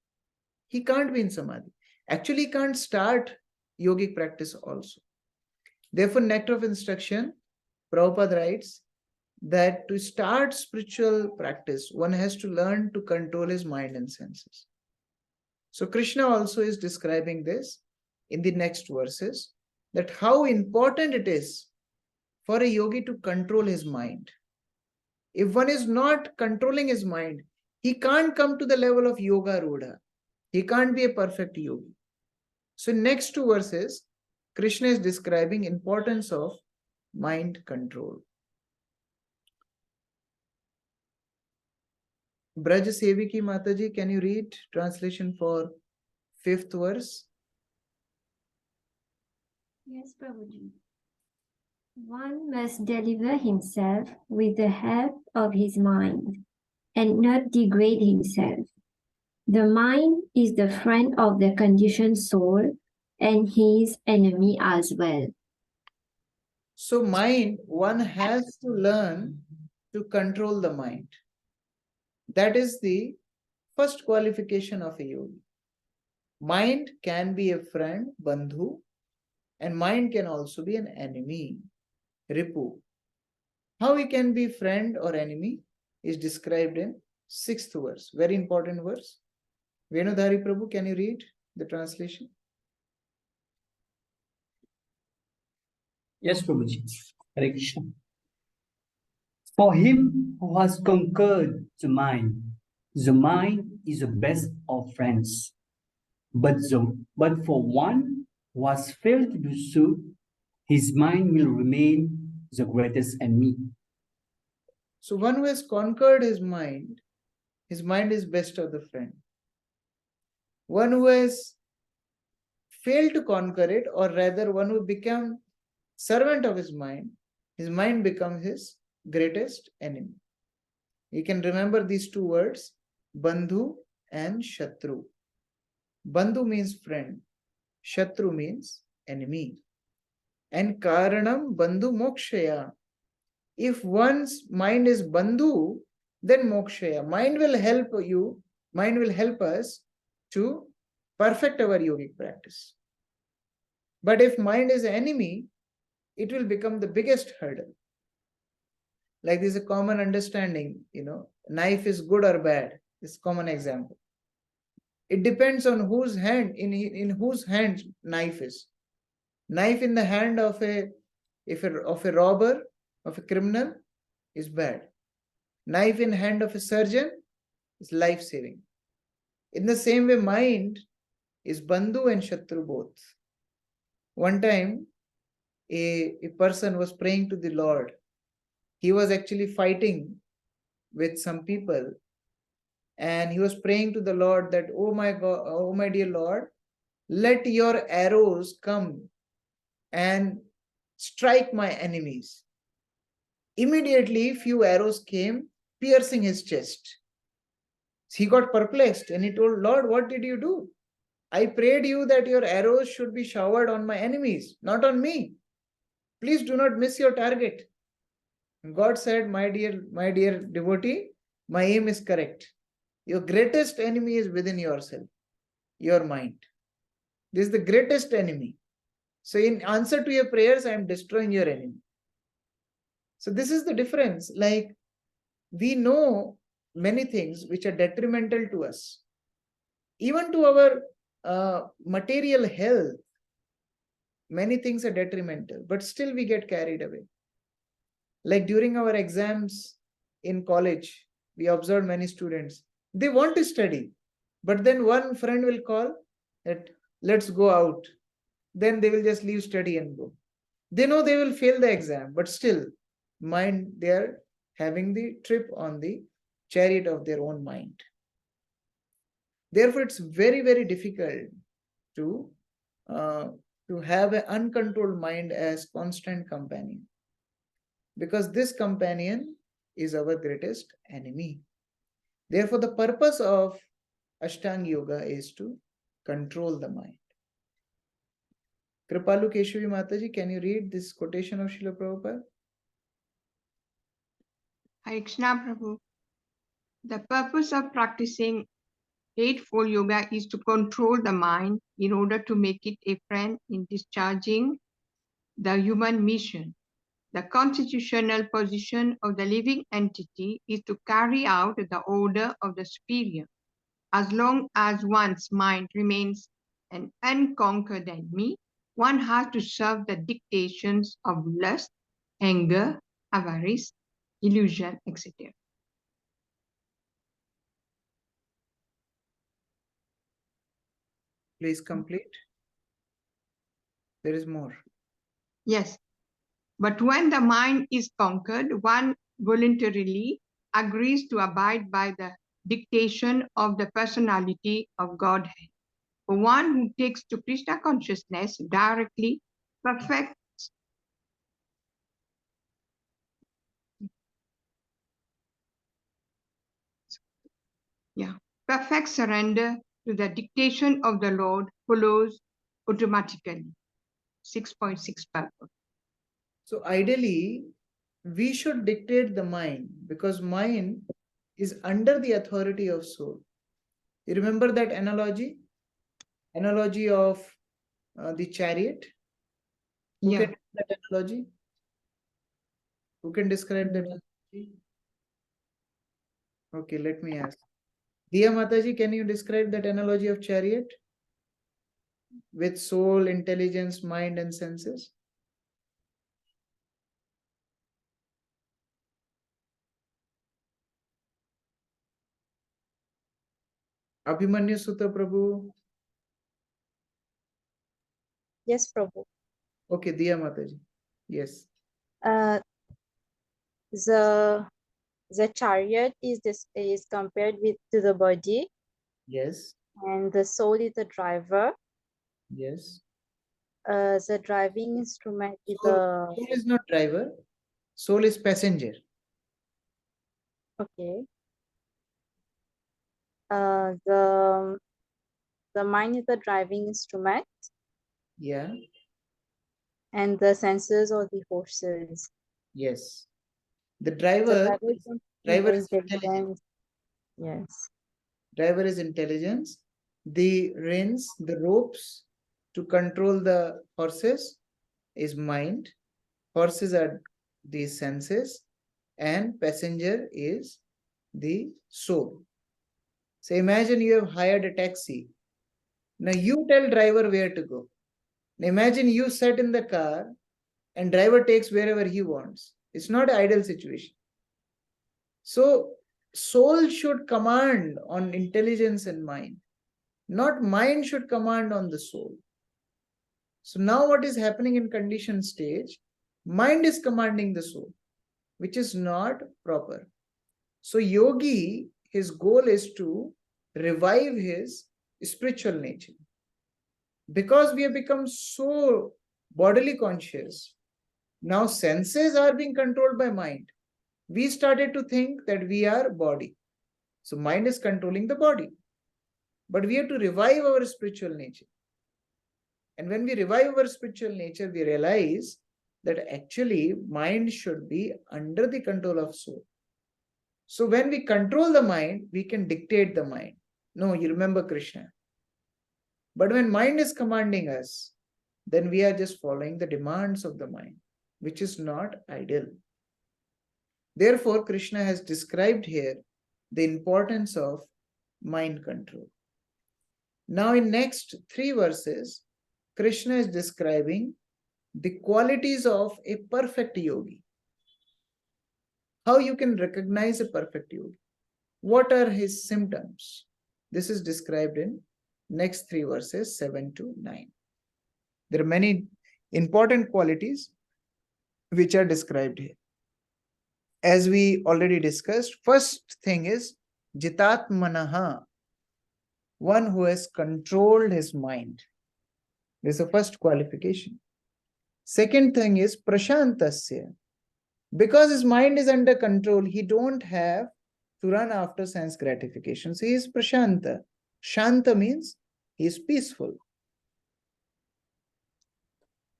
S1: He can't be in samadhi. Actually, he can't start yogic practice also. Therefore, Nectar of Instruction, Prabhupada writes that to start spiritual practice, one has to learn to control his mind and senses. So Krishna also is describing this in the next verses, that how important it is for a yogi to control his mind. If one is not controlling his mind, he can't come to the level of yoga rudha. He can't be a perfect yogi. So next 2 verses, Krishna is describing importance of mind control. Braj Seviki Mataji, can you read translation for 5th verse?
S10: Yes, Prabhuji. One must deliver himself with the help of his mind and not degrade himself. The mind is the friend of the conditioned soul and his enemy as well.
S1: So mind, one has to learn to control the mind. That is the first qualification of a yogi. Mind can be a friend, bandhu, and mind can also be an enemy, ripu. How he can be friend or enemy is described in 6th verse. Very important verse. Venudhari Prabhu, can you read the translation?
S11: Yes, Prabhuji. Hare Krishna. For him who has conquered the mind is the best of friends. But for one who has failed to do so, his mind will remain the greatest enemy.
S1: So one who has conquered his mind is best of the friend. One who has failed to conquer it, or rather one who become servant of his mind becomes his greatest enemy. You can remember these 2 words, bandhu and shatru. Bandhu means friend, shatru means enemy. And karanam bandhu mokshaya. If one's mind is bandhu, then mokshaya. Mind will help us to perfect our yogic practice. But if mind is enemy, it will become the biggest hurdle. Like there's a common understanding, knife is good or bad. This is a common example. It depends on whose hand, in whose hand knife is. Knife in the hand of a robber, of a criminal, is bad. Knife in hand of a surgeon is life-saving. In the same way, mind is bandhu and shatru both. One time, a person was praying to the Lord. He was actually fighting with some people, and he was praying to the Lord that, oh my God, oh my dear Lord, let your arrows come and strike my enemies. Immediately, few arrows came, piercing his chest. He got perplexed and he told, Lord, what did you do? I prayed you that your arrows should be showered on my enemies, not on me. Please do not miss your target. God said, my dear devotee, my aim is correct. Your greatest enemy is within yourself, your mind. This is the greatest enemy. So in answer to your prayers, I am destroying your enemy. So this is the difference. Like, we know many things which are detrimental to us, even to our material health. Many things are detrimental, but still we get carried away. Like during our exams in college, we observed many students. They want to study, but then one friend will call that, let's go out. Then they will just leave study and go. They know they will fail the exam, but still, mind, they are having the trip on the chariot of their own mind. Therefore, it's very, very difficult to have an uncontrolled mind as constant companion, because this companion is our greatest enemy. Therefore, the purpose of Ashtanga Yoga is to control the mind. Kripalu Keshavi Mataji, can you read this quotation of Srila Prabhupada?
S12: Hare Krishna Prabhu. The purpose of practicing Eightfold Yoga is to control the mind in order to make it a friend in discharging the human mission. The constitutional position of the living entity is to carry out the order of the superior. As long as one's mind remains an unconquered enemy, one has to serve the dictations of lust, anger, avarice, illusion, etc.
S1: Please complete. There is more.
S12: Yes. But when the mind is conquered, one voluntarily agrees to abide by the dictation of the personality of Godhead. For one who takes to Krishna consciousness directly perfects perfect surrender to the dictation of the Lord follows automatically. 6.6 purpose.
S1: So ideally, we should dictate the mind, because mind is under the authority of soul. You remember that analogy? Analogy of the chariot? Who can do that analogy? Who can describe that analogy? Okay, let me ask. Diya Mataji, can you describe that analogy of chariot? With soul, intelligence, mind and senses? Abhimanyu Sutta Prabhu.
S4: Yes, Prabhu.
S1: Okay, Diya Mataji. Yes.
S4: The chariot is compared to the body.
S1: Yes.
S4: And the soul is the driver.
S1: Yes.
S4: The driving instrument is
S1: soul is not driver. Soul is passenger.
S4: Okay. The mind is the driving instrument.
S1: Yeah.
S4: And the senses or the horses.
S1: Yes. The driver is
S4: intelligence. Yes.
S1: Driver is intelligence. The reins, the ropes to control the horses is mind. Horses are the senses, and passenger is the soul. So imagine you have hired a taxi. Now you tell driver where to go. Now imagine you sat in the car and driver takes wherever he wants. It's not an ideal situation. So soul should command on intelligence and mind, not mind should command on the soul. So now what is happening in conditioned stage? Mind is commanding the soul, which is not proper. So yogi, his goal is to revive his spiritual nature. Because we have become so bodily conscious, now senses are being controlled by mind. We started to think that we are body. So mind is controlling the body. But we have to revive our spiritual nature. And when we revive our spiritual nature, we realize that actually mind should be under the control of soul. So when we control the mind, we can dictate the mind. No, you remember Krishna. But when mind is commanding us, then we are just following the demands of the mind, which is not ideal. Therefore, Krishna has described here the importance of mind control. Now, in next 3 verses, Krishna is describing the qualities of a perfect yogi. How you can recognize a perfect yogi. What are his symptoms? This is described in next 3 verses, 7 to 9. There are many important qualities which are described here. As we already discussed, first thing is Jitatmanaha, one who has controlled his mind. This is the first qualification. Second thing is Prashantasya. Because his mind is under control, he don't have to run after sense gratification. So he is Prashanta. Shanta means he is peaceful.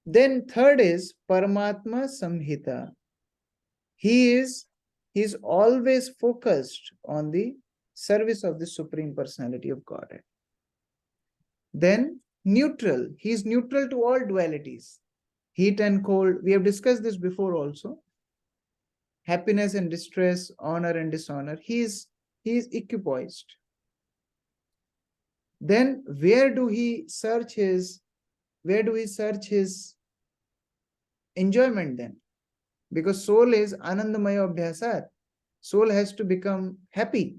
S1: Then third is Paramatma Samhita. He is always focused on the service of the Supreme Personality of Godhead. Then neutral. He is neutral to all dualities. Heat and cold. We have discussed this before also. Happiness and distress, honor and dishonor. He is equipoised. Then where do we search his enjoyment then? Because soul is Anandamaya Abhyasat. Soul has to become happy.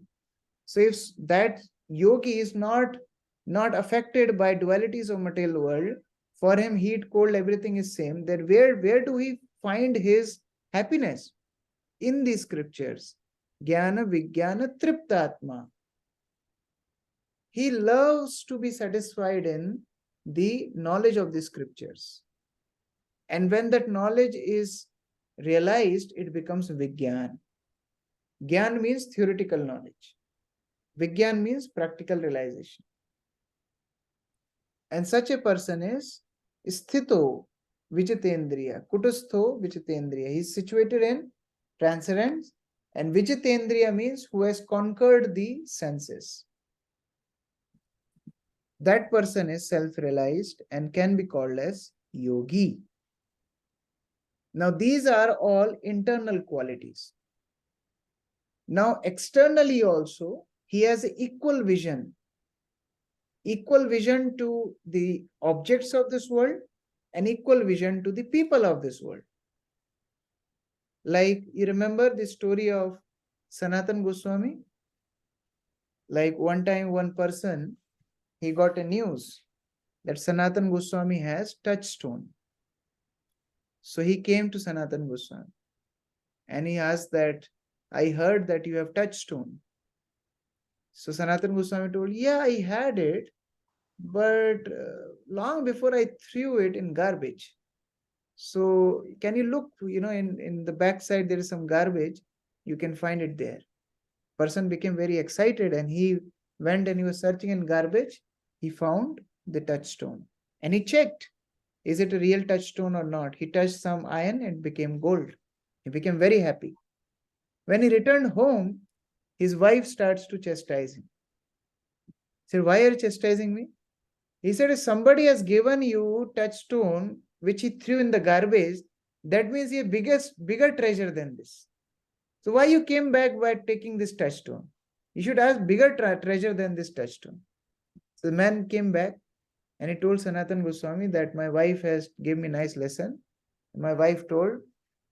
S1: So if that yogi is not affected by dualities of material world, for him heat, cold, everything is same, then where do we find his happiness? In the scriptures. Jnana Vijnana Triptatma. He loves to be satisfied in the knowledge of the scriptures. And when that knowledge is realized, it becomes Vijnan. Gyan means theoretical knowledge. Vijnan means practical realization. And such a person is Sthito Vijitendriya, Kutustho Vijitendriya. He is situated in transcendence, and Vijitendriya means who has conquered the senses. That person is self-realized and can be called as yogi. Now these are all internal qualities. Now externally also, he has equal vision to the objects of this world and equal vision to the people of this world. Like, you remember the story of Sanatan Goswami? Like one time, one person, he got a news that Sanatan Goswami has touchstone. So he came to Sanatan Goswami and he asked that, I heard that you have touchstone. So Sanatan Goswami told, yeah, I had it, but long before I threw it in garbage. So can you look, in the backside, there is some garbage. You can find it there. Person became very excited and he went and he was searching in garbage. He found the touchstone and he checked, is it a real touchstone or not? He touched some iron and it became gold. He became very happy. When he returned home, his wife starts to chastise him. He said, why are you chastising me? He said, if somebody has given you touchstone, which he threw in the garbage, that means he has bigger treasure than this. So why you came back by taking this touchstone? You should ask bigger treasure than this touchstone. So the man came back and he told Sanatan Goswami that my wife has given me a nice lesson. My wife told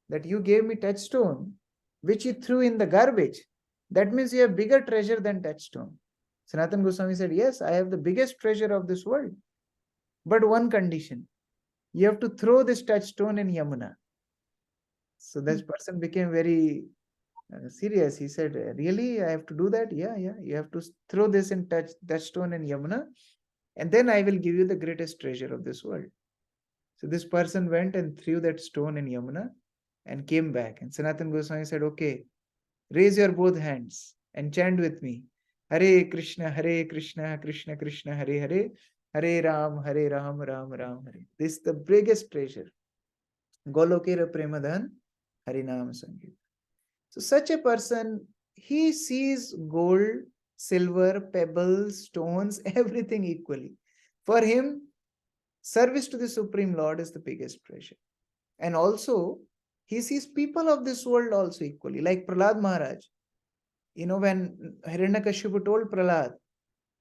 S1: that you gave me touchstone, which you threw in the garbage. That means you have bigger treasure than touchstone. Sanatan Goswami said, yes, I have the biggest treasure of this world. But one condition, you have to throw this touchstone in Yamuna. So that person became very serious. He said, really, I have to do that? Yeah, you have to throw this in touchstone in Yamuna, and then I will give you the greatest treasure of this world. So this person went and threw that stone in Yamuna and came back. And Sanatan Goswami said, okay, raise your both hands and chant with me. Hare Krishna, Krishna Krishna, Hare Hare, Hare Ram, Ram Ram, Hare. This is the biggest treasure. Golokera Premadhan Harinam Sangeet. So such a person, he sees gold, silver, pebbles, stones, everything equally. For him, service to the Supreme Lord is the biggest treasure. And also, he sees people of this world also equally, like Prahlad Maharaj. You know, when Hiranyakashipu told Prahlad,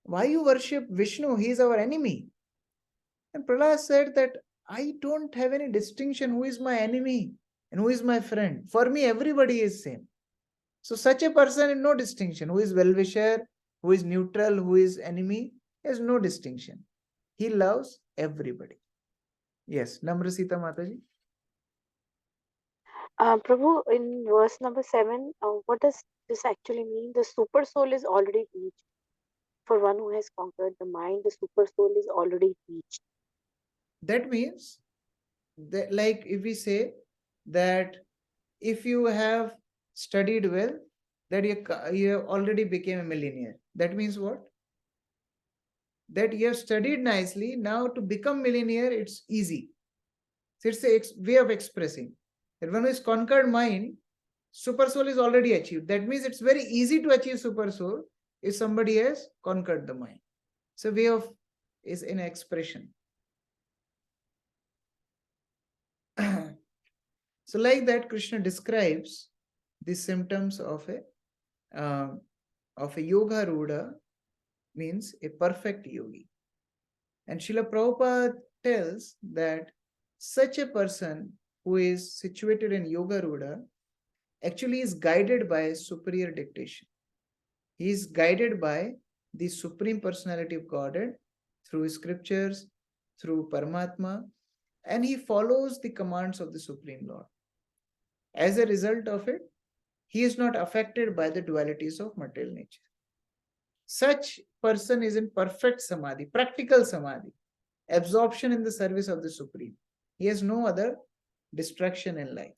S1: why you worship Vishnu? He is our enemy. And Prahlad said that I don't have any distinction who is my enemy and who is my friend. For me, everybody is same. So such a person in no distinction, who is well-wisher, who is neutral, who is enemy, has no distinction. He loves everybody. Yes, Namrasita Mataji.
S4: Prabhu, in verse number 7, what does this actually mean? The super soul is already reached. For one who has conquered the mind, the super soul is already reached.
S1: That means that, like if we say that if you have studied well, that you have already became a millionaire. That means what? That you have studied nicely. Now to become millionaire, it's easy. So it's a way of expressing that one who is conquered mind, super soul is already achieved. That means it's very easy to achieve super soul if somebody has conquered the mind. So way of is an expression. So like that, Krishna describes the symptoms of a yoga ruda, means a perfect yogi. And Srila Prabhupada tells that such a person who is situated in yoga ruda actually is guided by superior dictation. He is guided by the Supreme Personality of Godhead through scriptures, through Paramatma, and he follows the commands of the Supreme Lord. As a result of it, he is not affected by the dualities of material nature. Such person is in perfect samadhi, practical samadhi, absorption in the service of the Supreme. He has no other distraction in life.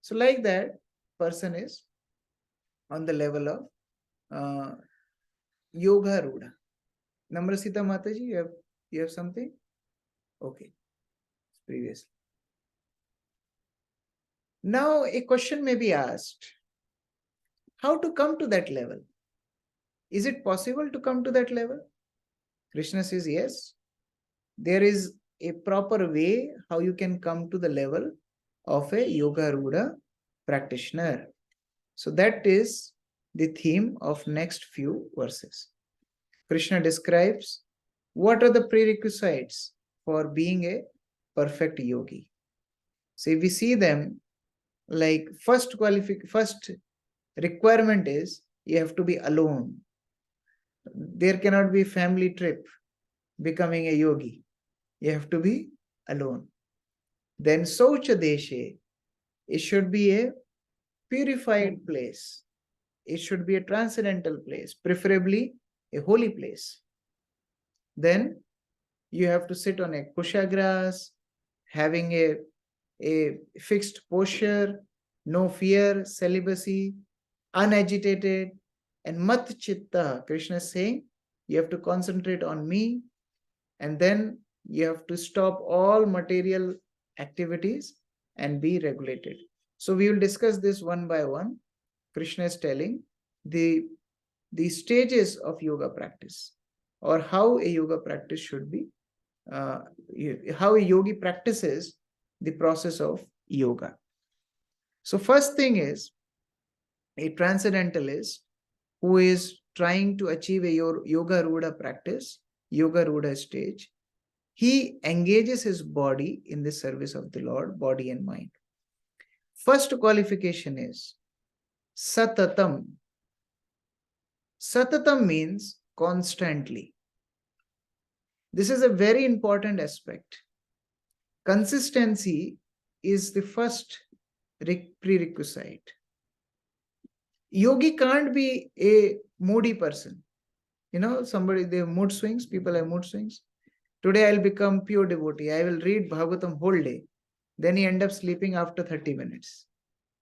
S1: So like that, person is on the level of yoga ruda. Namrasita Mataji, you have something? Okay. Previously. Now a question may be asked. How to come to that level? Is it possible to come to that level? Krishna says yes. There is a proper way how you can come to the level of a yoga ruda practitioner. So that is the theme of next few verses. Krishna describes what are the prerequisites for being a perfect yogi. So if we see them, like first requirement is you have to be alone. There cannot be family trip becoming a yogi. You have to be alone. Then Saucha Deshe, it should be a purified place. It should be a transcendental place, preferably a holy place. Then you have to sit on a kusha grass, having a fixed posture, no fear, celibacy, unagitated, and mat chitta. Krishna is saying you have to concentrate on me, and then you have to stop all material activities and be regulated. So we will discuss this one by one. Krishna is telling the stages of yoga practice, or how a yoga practice should be, how a yogi practices the process of yoga. So first thing is a transcendentalist who is trying to achieve a yoga ruda practice, yoga ruda stage. He engages his body in the service of the Lord, body and mind. First qualification is satatam. Satatam means constantly. This is a very important aspect. Consistency is the first prerequisite. Yogi can't be a moody person. You know, somebody, they have mood swings, people have mood swings. Today I'll become pure devotee. I will read Bhagavatam whole day. Then he ends up sleeping after 30 minutes.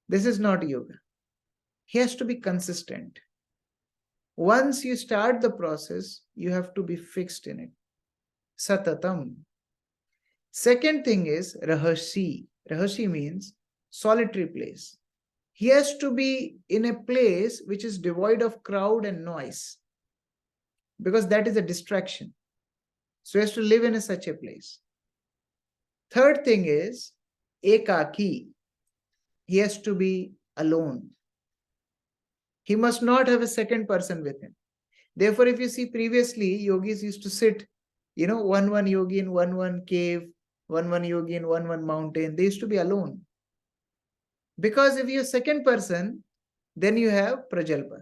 S1: This is not yoga. He has to be consistent. Once you start the process, you have to be fixed in it. Satatam. Second thing is rahasi. Rahashi means solitary place. He has to be in a place which is devoid of crowd and noise, because that is a distraction. So he has to live in such a place. Third thing is ekaki. He has to be alone. He must not have a second person with him. Therefore, if you see previously, yogis used to sit, one yogi in one cave, one yogi in one mountain. They used to be alone. Because if you're second person, then you have prajalpa.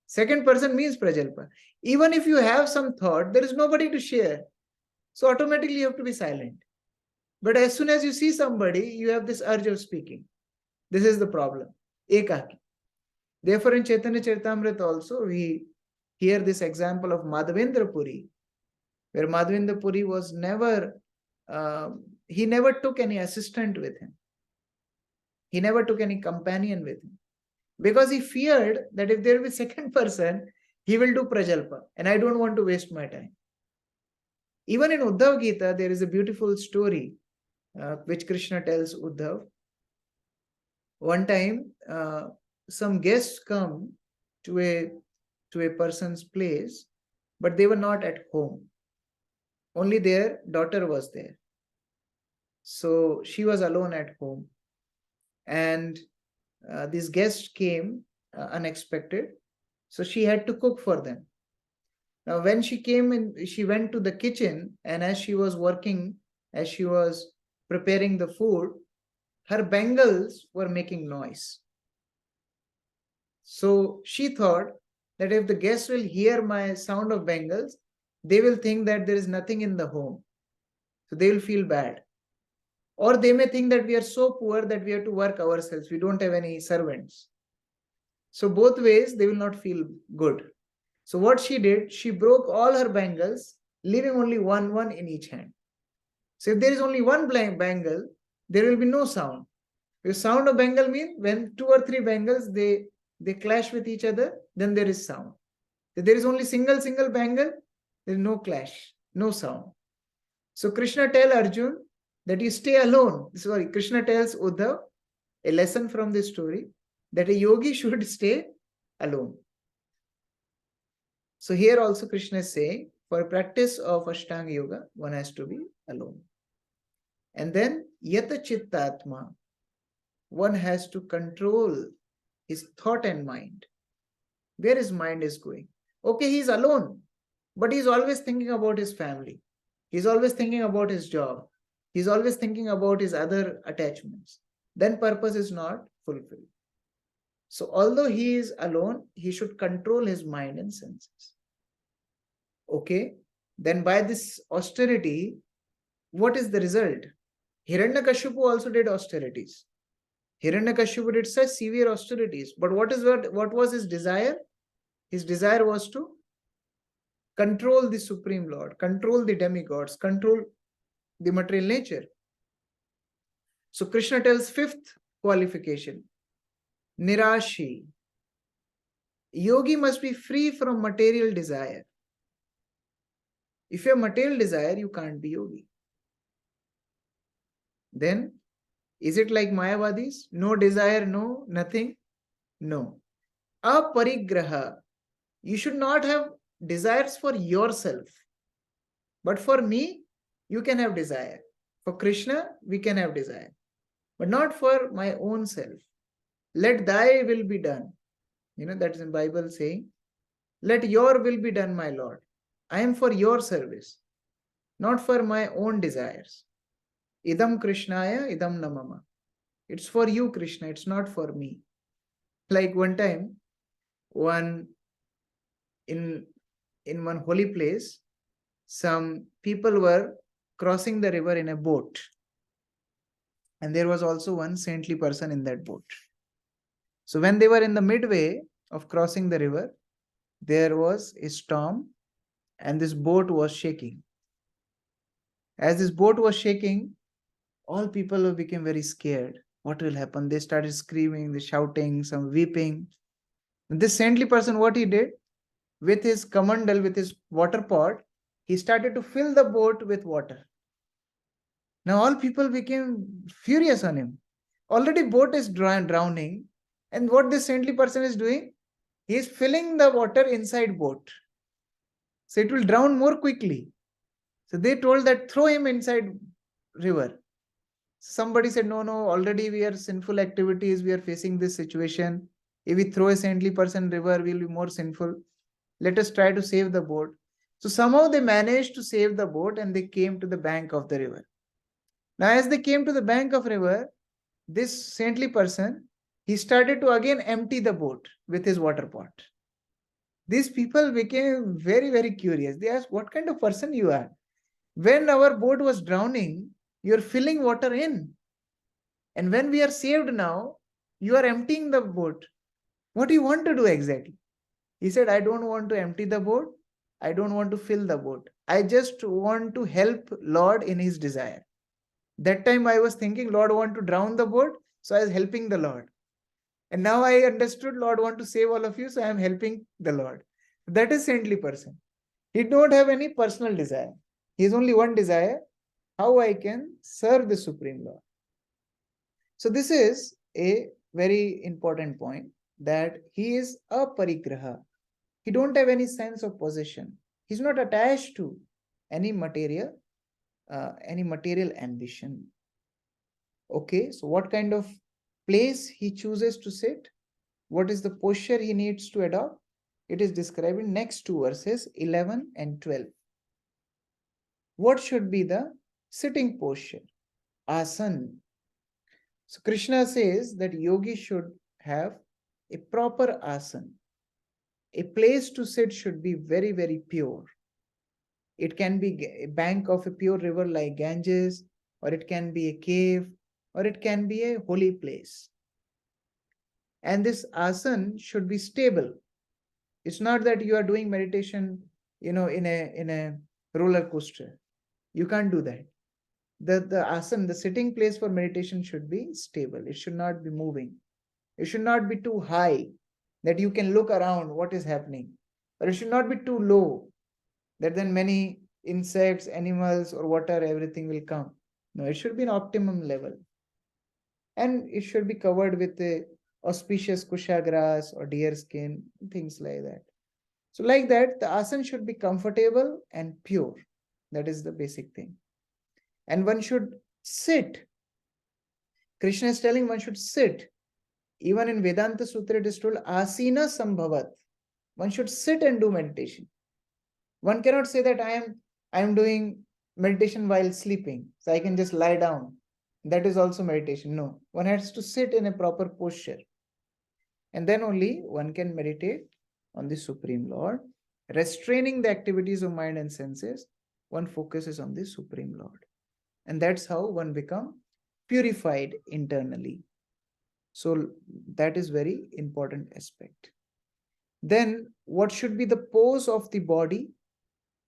S1: Second person means prajalpa. Even if you have some thought, there is nobody to share. So automatically you have to be silent. But as soon as you see somebody, you have this urge of speaking. This is the problem. Ekaki. Therefore, in Chaitanya Charitamrita also, we hear this example of Madhavendra Puri, where Madhavendra Puri was never, he never took any assistant with him. He never took any companion with him. Because he feared that if there will be second person, he will do prajalpa. And I don't want to waste my time. Even in Uddhav Gita, there is a beautiful story which Krishna tells Uddhav. One time, some guests come to a person's place, but they were not at home. Only their daughter was there. So she was alone at home. And these guests came unexpected. So she had to cook for them. Now, when she came in, she went to the kitchen, and as she was working, as she was preparing the food, her bangles were making noise. So she thought that if the guests will hear my sound of bangles, they will think that there is nothing in the home. So they will feel bad. Or they may think that we are so poor that we have to work ourselves. We don't have any servants. So both ways, they will not feel good. So what she did, she broke all her bangles, leaving only one in each hand. So if there is only one bangle, there will be no sound. Because sound of bangle means when 2 or 3 bangles, they clash with each other, then there is sound. If there is only single bangle, there is no clash, no sound. So Krishna tells Arjun that you stay alone. Sorry, Krishna tells Uddhav a lesson from this story, that a yogi should stay alone. So here also Krishna is saying, for practice of Ashtanga Yoga, one has to be alone. And then Yata Chittatma, one has to control his thought and mind. Where his mind is going. Okay, he's alone, but he's always thinking about his family. He's always thinking about his job. He's always thinking about his other attachments. Then purpose is not fulfilled. So although he is alone, he should control his mind and senses. Okay, then by this austerity, what is the result? Hiranyakashipu also did austerities. Hiranyakashipu did such severe austerities. But what was his desire? His desire was to control the Supreme Lord, control the demigods, control the material nature. So Krishna tells 5th qualification, Nirashi. Yogi must be free from material desire. If you have material desire, you can't be yogi. Then, is it like Mayavadis? No desire, no, nothing? No. Aparigraha. You should not have desires for yourself. But for me, you can have desire. For Krishna, we can have desire. But not for my own self. Let thy will be done. That is in Bible saying, let your will be done, my Lord. I am for your service, not for my own desires. Idam Krishnaya, idam namama. It's for you, Krishna. It's not for me. Like one time, in one holy place, some people were crossing the river in a boat. And there was also one saintly person in that boat. So when they were in the midway of crossing the river, there was a storm and this boat was shaking. As this boat was shaking, all people became very scared. What will happen? They started screaming, they shouting, some weeping. And this saintly person, what he did, with his kamandal, with his water pot, he started to fill the boat with water. Now all people became furious on him. Already boat is drowning. And what this saintly person is doing? He is filling the water inside boat. So it will drown more quickly. So they told that throw him inside river. Somebody said, no, already we are sinful activities. We are facing this situation. If we throw a saintly person river, we will be more sinful. Let us try to save the boat. So somehow they managed to save the boat and they came to the bank of the river. Now, as they came to the bank of river, this saintly person, he started to again empty the boat with his water pot. These people became very, very curious. They asked, what kind of person you are? When our boat was drowning, you are filling water in. And when we are saved now, you are emptying the boat. What do you want to do exactly? He said, I don't want to empty the boat. I don't want to fill the boat. I just want to help Lord in his desire. That time I was thinking Lord want to drown the boat, so I was helping the Lord. And now I understood Lord want to save all of you, so I am helping the Lord. That is saintly person. He don't have any personal desire. He has only one desire, how I can serve the Supreme Lord. So this is a very important point, that he is a parigraha. He don't have any sense of possession. He's not attached to any material ambition. Okay, so what kind of place he chooses to sit? What is the posture he needs to adopt? It is described in next two verses, 11 and 12. What should be the sitting posture? Asan. So Krishna says that yogi should have a proper asan. A place to sit should be very, very pure. It can be a bank of a pure river like Ganges, or it can be a cave, or it can be a holy place. And this asan should be stable. It's not that you are doing meditation, in a roller coaster. You can't do that. The asan, the sitting place for meditation should be stable. It should not be moving. It should not be too high that you can look around what is happening. Or it should not be too low that then many insects, animals, or water, everything will come. No, it should be an optimum level. And it should be covered with a auspicious kusha grass or deer skin, things like that. So like that, the asan should be comfortable and pure. That is the basic thing. And one should sit. Krishna is telling one should sit. Even in Vedanta Sutra, it is told asina sambhavat. One should sit and do meditation. One cannot say that I am doing meditation while sleeping, so I can just lie down. That is also meditation. No, one has to sit in a proper posture. And then only one can meditate on the Supreme Lord. Restraining the activities of mind and senses, one focuses on the Supreme Lord. And that's how one becomes purified internally. So that is very important aspect. Then what should be the pose of the body?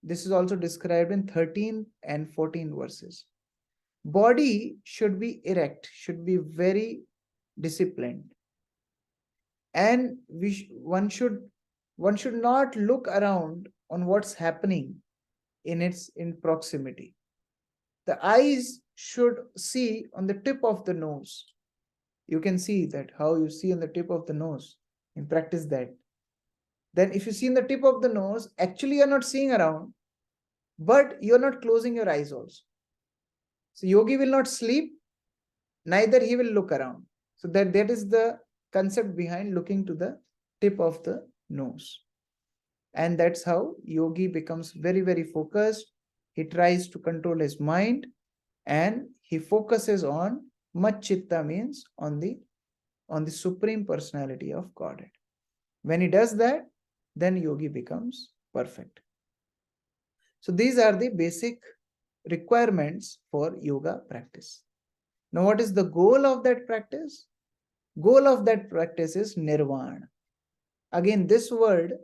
S1: This is also described in 13 and 14 verses. Body should be erect, should be very disciplined. And one should not look around on what's happening in proximity. The eyes should see on the tip of the nose. You can see that how you see on the tip of the nose, and practice that. Then if you see in the tip of the nose, actually you're not seeing around, but you're not closing your eyes also. So yogi will not sleep, neither he will look around. So that is the concept behind looking to the tip of the nose. And that's how yogi becomes very, very focused. He tries to control his mind and he focuses on Machitta, means on the Supreme Personality of Godhead. When he does that, then yogi becomes perfect. So these are the basic requirements for yoga practice. Now, what is the goal of that practice? Goal of that practice is nirvana. Again, this word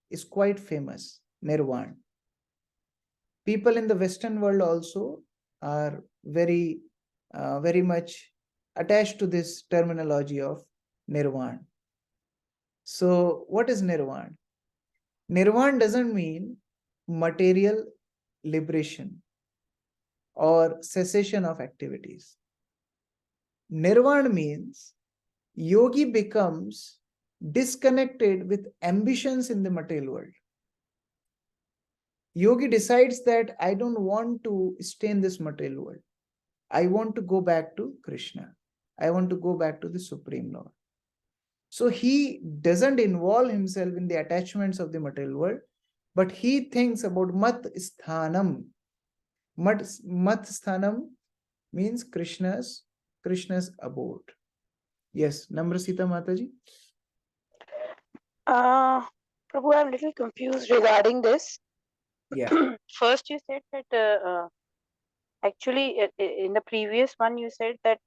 S1: is quite famous, nirvana. People in the Western world also are very much attached to this terminology of nirvana. So what is nirvana? Nirvana doesn't mean material liberation. or cessation of activities. Nirvana means yogi becomes disconnected with ambitions in the material world. Yogi decides that I don't want to stay in this material world. I want to go back to Krishna. I want to go back to the Supreme Lord. So he doesn't involve himself in the attachments of the material world, but he thinks about mat sthanam. Mat sthanam means Krishna's abode. Yes, Namrasita Mataji.
S4: Prabhu, I'm a little confused regarding this.
S1: Yeah.
S4: First, you said that actually, in the previous one, you said that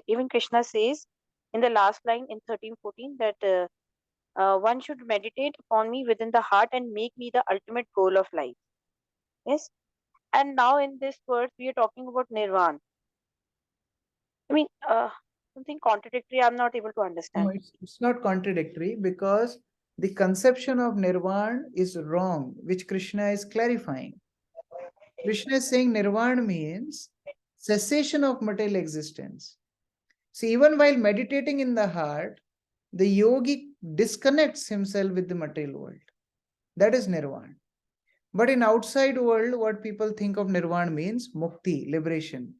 S4: even Krishna says in the last line in 13:14 that one should meditate upon me within the heart and make me the ultimate goal of life. Yes. And now in this verse, we are talking about nirvana. I mean, something contradictory. I'm not able to understand.
S1: No, it's not contradictory because the conception of nirvana is wrong, which Krishna is clarifying. Krishna is saying nirvana means cessation of material existence. See, even while meditating in the heart, the yogi disconnects himself with the material world. That is nirvana. But in outside world, what people think of nirvana means mukti, liberation,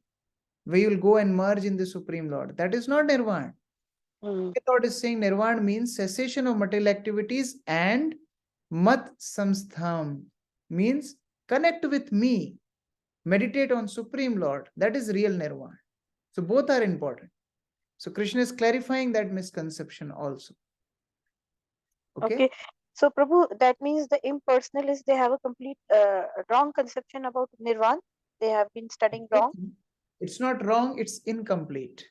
S1: where you'll go and merge in the Supreme Lord. That is not nirvana. The Lord is saying nirvana means cessation of material activities, and mat samstham means connect with me, meditate on Supreme Lord. That is real nirvana. So both are important. So Krishna is clarifying that misconception also.
S4: Okay. So Prabhu, that means the impersonalists, they have a complete wrong conception about nirvana. They have been studying wrong.
S1: It's not wrong, it's incomplete.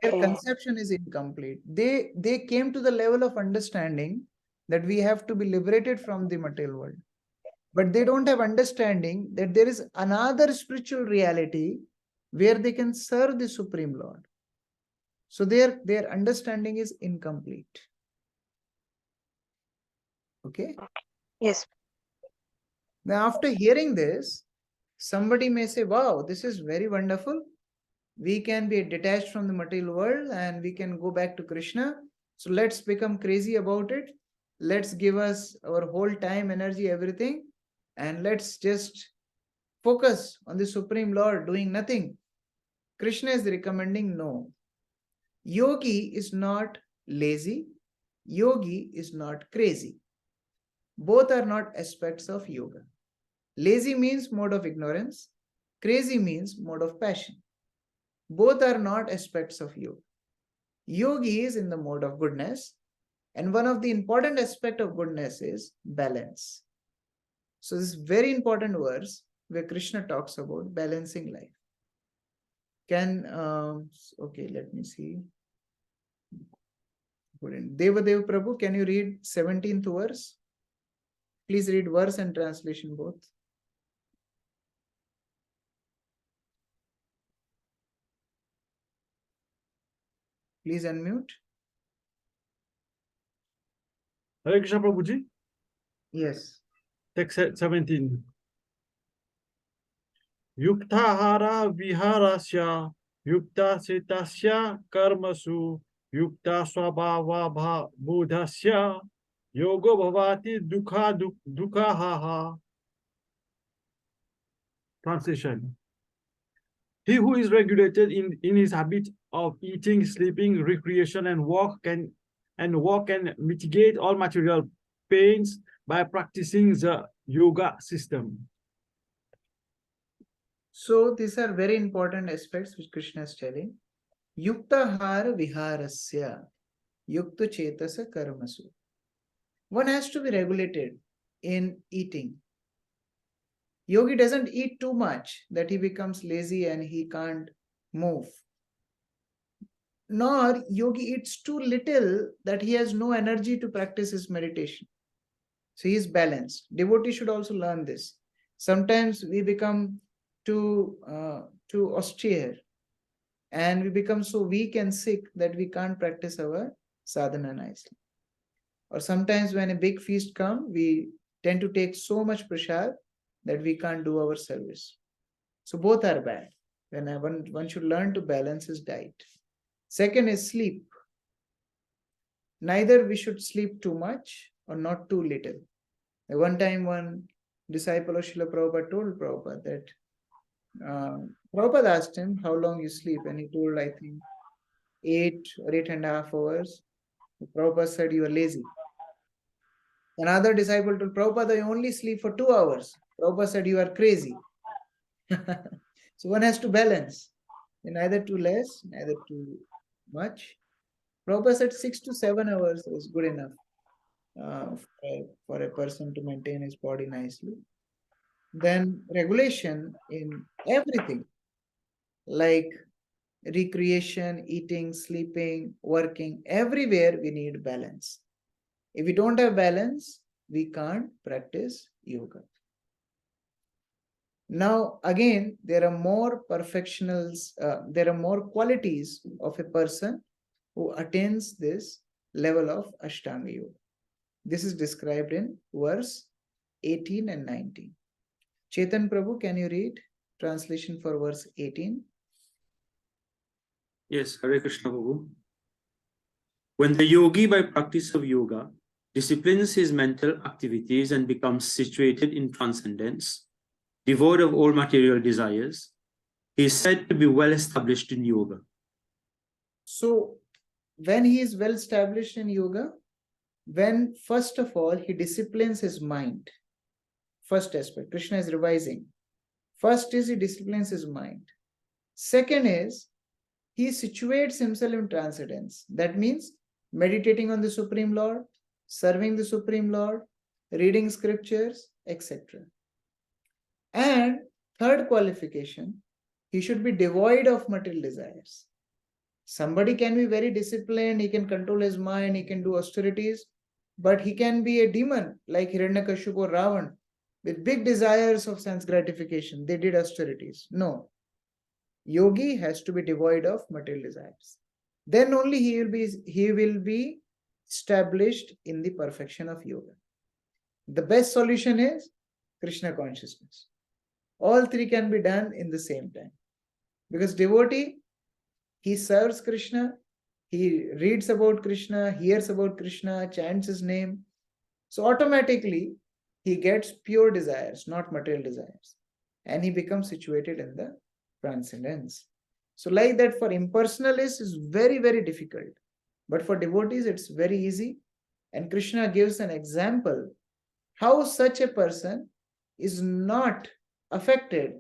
S1: Their conception is incomplete. They came to the level of understanding that we have to be liberated from the material world. But they don't have understanding that there is another spiritual reality where they can serve the Supreme Lord. So their understanding is incomplete. Okay?
S4: Yes.
S1: Now, after hearing this, somebody may say, wow, this is very wonderful. We can be detached from the material world and we can go back to Krishna. So let's become crazy about it. Let's give us our whole time, energy, everything. And let's just focus on the Supreme Lord doing nothing. Krishna is recommending no. Yogi is not lazy. Yogi is not crazy. Both are not aspects of yoga. Lazy means mode of ignorance. Crazy means mode of passion. Both are not aspects of yoga. Yogi is in the mode of goodness, and one of the important aspects of goodness is balance. So this is very important verse where Krishna talks about balancing life. Okay, let me see. Devadev Prabhu, can you read 17th verse? Please read verse and translation both. Please unmute.
S13: Hare Krishna Prabhuji.
S1: Yes.
S13: Text 17. Yuktahara viharasya yukta sitasya karmasu yukta swabhava buddhasya yogo bhavati dukhaha. Translation. He who is regulated in his habit of eating, sleeping, recreation, and walk can mitigate all material pains by practicing the yoga system.
S1: So these are very important aspects which Krishna is telling. Yuktahara viharasya yukta chetasa karmasu. One has to be regulated in eating. Yogi doesn't eat too much that he becomes lazy and he can't move. Nor yogi eats too little that he has no energy to practice his meditation. So he is balanced. Devotee should also learn this. Sometimes we become too austere and we become so weak and sick that we can't practice our sadhana nicely. Or sometimes when a big feast comes, we tend to take so much prasad that we can't do our service. So both are bad. One should learn to balance his diet. Second is sleep. Neither we should sleep too much or not too little. One time, one disciple of Srila Prabhupada told Prabhupada that Prabhupada asked him how long you sleep, and he told, I think, 8 or 8.5 hours. Prabhupada said, you are lazy. Another disciple told Prabhupada, you only sleep for 2 hours. Prabhupada said, you are crazy. So one has to balance, neither too less, neither too much. Prabhupada said 6 to 7 hours is good enough for a person to maintain his body nicely. Then regulation in everything, like recreation, eating, sleeping, working, everywhere we need balance. If we don't have balance, we can't practice yoga. Now, again, there are more perfectionals, there are more qualities of a person who attains this level of Ashtanga Yoga. This is described in verse 18 and 19. Chetan Prabhu, can you read translation for verse 18?
S14: Yes, Hare Krishna Prabhu. When the yogi, by practice of yoga, disciplines his mental activities and becomes situated in transcendence, devoid of all material desires, he is said to be well established in yoga.
S1: So, when he is well established in yoga, when first of all he disciplines his mind, first aspect, Krishna is revising. First is he disciplines his mind. Second is he situates himself in transcendence. That means meditating on the Supreme Lord, serving the Supreme Lord, reading scriptures, etc. And third qualification, he should be devoid of material desires. Somebody can be very disciplined, he can control his mind, he can do austerities, but he can be a demon like Hiranyakashipu or Ravan with big desires of sense gratification. They did austerities. No. Yogi has to be devoid of material desires. Then only he will be established in the perfection of yoga. The best solution is Krishna consciousness. All three can be done in the same time. Because devotee, he serves Krishna, he reads about Krishna, hears about Krishna, chants his name. So automatically, he gets pure desires, not material desires. And he becomes situated in the transcendence. So like that, for impersonalists, is very, very difficult. But for devotees, it's very easy. And Krishna gives an example how such a person is not affected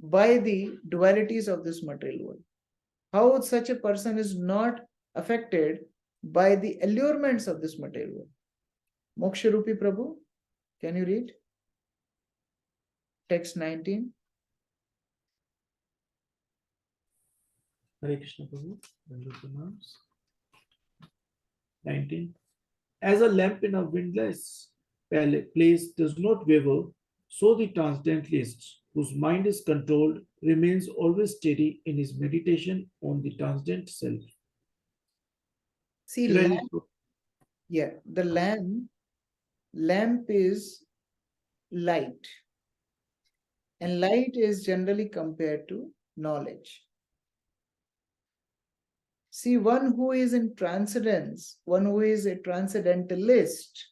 S1: by the dualities of this material world. How such a person is not affected by the allurements of this material world. Moksha Rupi Prabhu, can you read? Text 19.
S5: Hare Krishna Prabhu. 19. As a lamp in a windless place does not waver, so the transcendentalist, whose mind is controlled, remains always steady in his meditation on the transcendent self.
S1: See, the lamp is light. And light is generally compared to knowledge. See, one who is in transcendence, one who is a transcendentalist,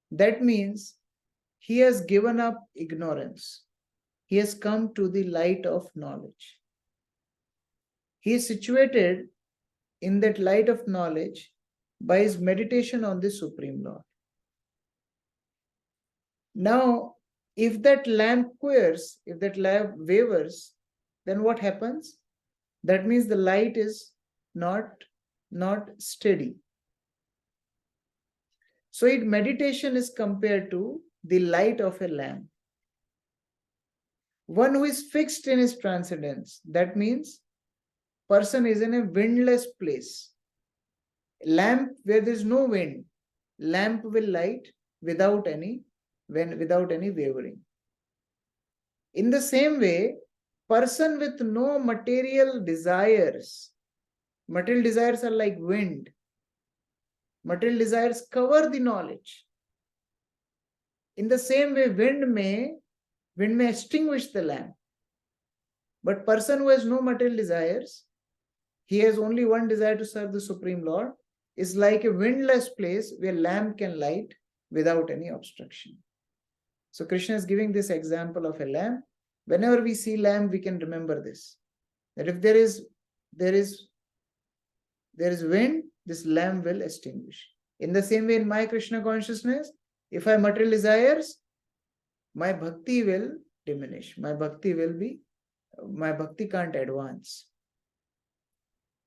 S1: that means he has given up ignorance. He has come to the light of knowledge. He is situated in that light of knowledge by his meditation on the Supreme Lord. Now, if that lamp quivers, if that lamp wavers, then what happens? That means the light is not steady. So meditation is compared to the light of a lamp. One who is fixed in his transcendence, that means person is in a windless place. Lamp where there is no wind, lamp will light without any wavering. In the same way, person with no material desires are like wind. Material desires cover the knowledge. In the same way, wind may Wind may extinguish the lamp. But person who has no material desires, he has only one desire to serve the Supreme Lord, is like a windless place where lamp can light without any obstruction. So Krishna is giving this example of a lamp. Whenever we see lamp, we can remember this. That if there is wind, this lamp will extinguish. In the same way, in my Krishna consciousness, if I have material desires, my bhakti will diminish. My bhakti can't advance.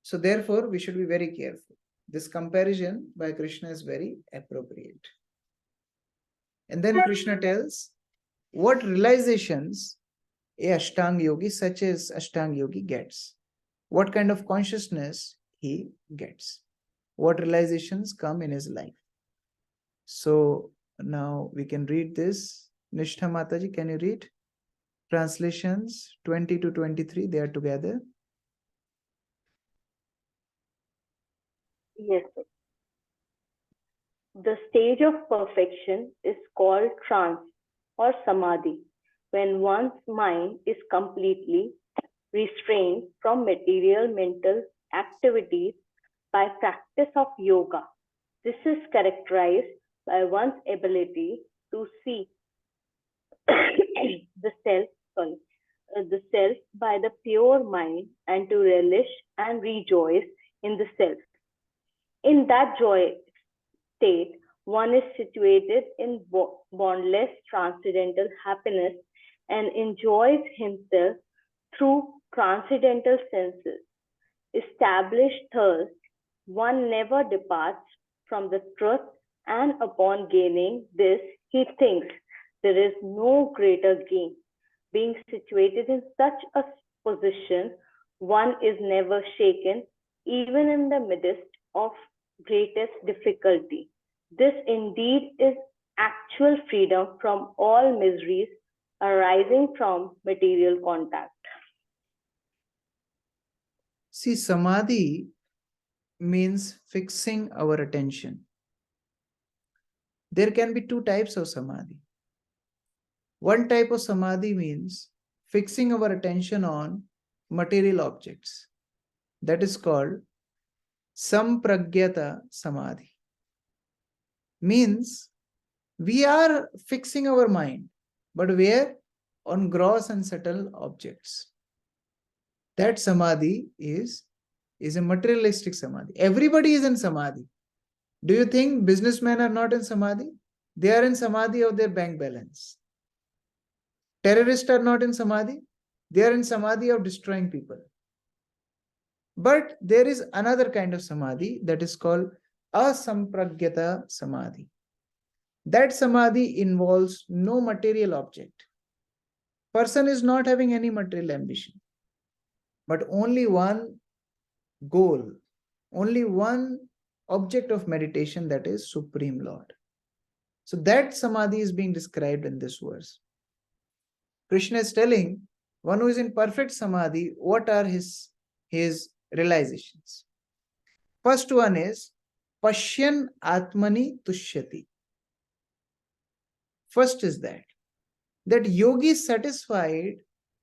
S1: So therefore, we should be very careful. This comparison by Krishna is very appropriate. And then Krishna tells what realizations a Ashtanga yogi, such as Ashtanga yogi, gets. What kind of consciousness he gets. What realizations come in his life. So now we can read this. Nishtha Mataji, can you read? Translations 20 to 23, they are together.
S6: Yes, sir. The stage of perfection is called trance or samadhi, when one's mind is completely restrained from material mental activities by practice of yoga. This is characterized by one's ability to see the self by the pure mind and to relish and rejoice in the self. In that joy state, one is situated in boundless transcendental happiness and enjoys himself through transcendental senses. Established thus, one never departs from the truth, and upon gaining this, he thinks there is no greater gain. Being situated in such a position, one is never shaken, even in the midst of greatest difficulty. This indeed is actual freedom from all miseries arising from material contact.
S1: See, samadhi means fixing our attention. There can be two types of samadhi. One type of samadhi means fixing our attention on material objects. That is called sampragyata samadhi. Means we are fixing our mind, but where? On gross and subtle objects. That samadhi is a materialistic samadhi. Everybody is in samadhi. Do you think businessmen are not in samadhi? They are in samadhi of their bank balance. Terrorists are not in samadhi. They are in samadhi of destroying people. But there is another kind of samadhi that is called asampragyata samadhi. That samadhi involves no material object. Person is not having any material ambition, but only one goal, only one object of meditation, that is Supreme Lord. So that samadhi is being described in this verse. Krishna is telling one who is in perfect samadhi, what are his realizations. First one is Pashyan Atmani Tushyati. First is that yogi is satisfied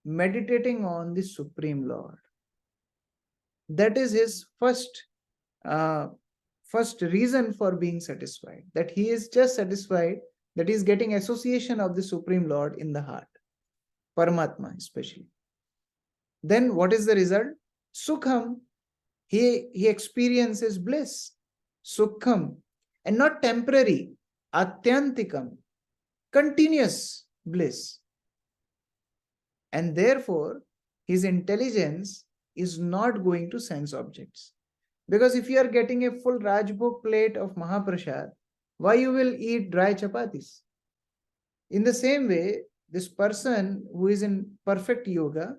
S1: meditating on the Supreme Lord. That is his first reason for being satisfied, that he is just satisfied that he is getting association of the Supreme Lord in the heart, Paramatma especially. Then what is the result? Sukham. He experiences bliss, Sukham, and not temporary, Atyantikam, continuous bliss. And therefore, his intelligence is not going to sense objects. Because if you are getting a full Rajbhog plate of Mahaprasad, why you will eat dry chapatis? In the same way, this person who is in perfect yoga,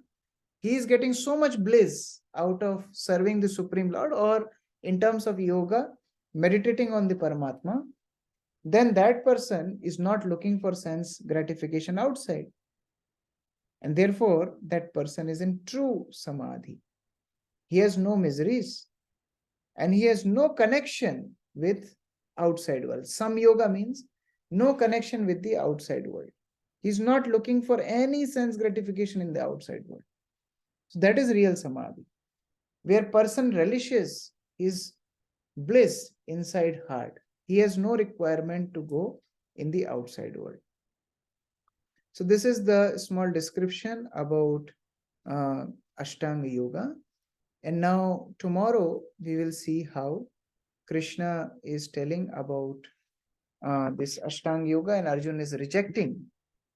S1: he is getting so much bliss out of serving the Supreme Lord, or in terms of yoga, meditating on the Paramatma, then that person is not looking for sense gratification outside. And therefore, that person is in true samadhi. He has no miseries and he has no connection with outside world. Some yoga means no connection with the outside world. He's not looking for any sense gratification in the outside world. So that is real samadhi, where person relishes his bliss inside heart. He has no requirement to go in the outside world. So this is the small description about Ashtanga Yoga. And now tomorrow we will see how Krishna is telling about this Ashtanga Yoga, and Arjuna is rejecting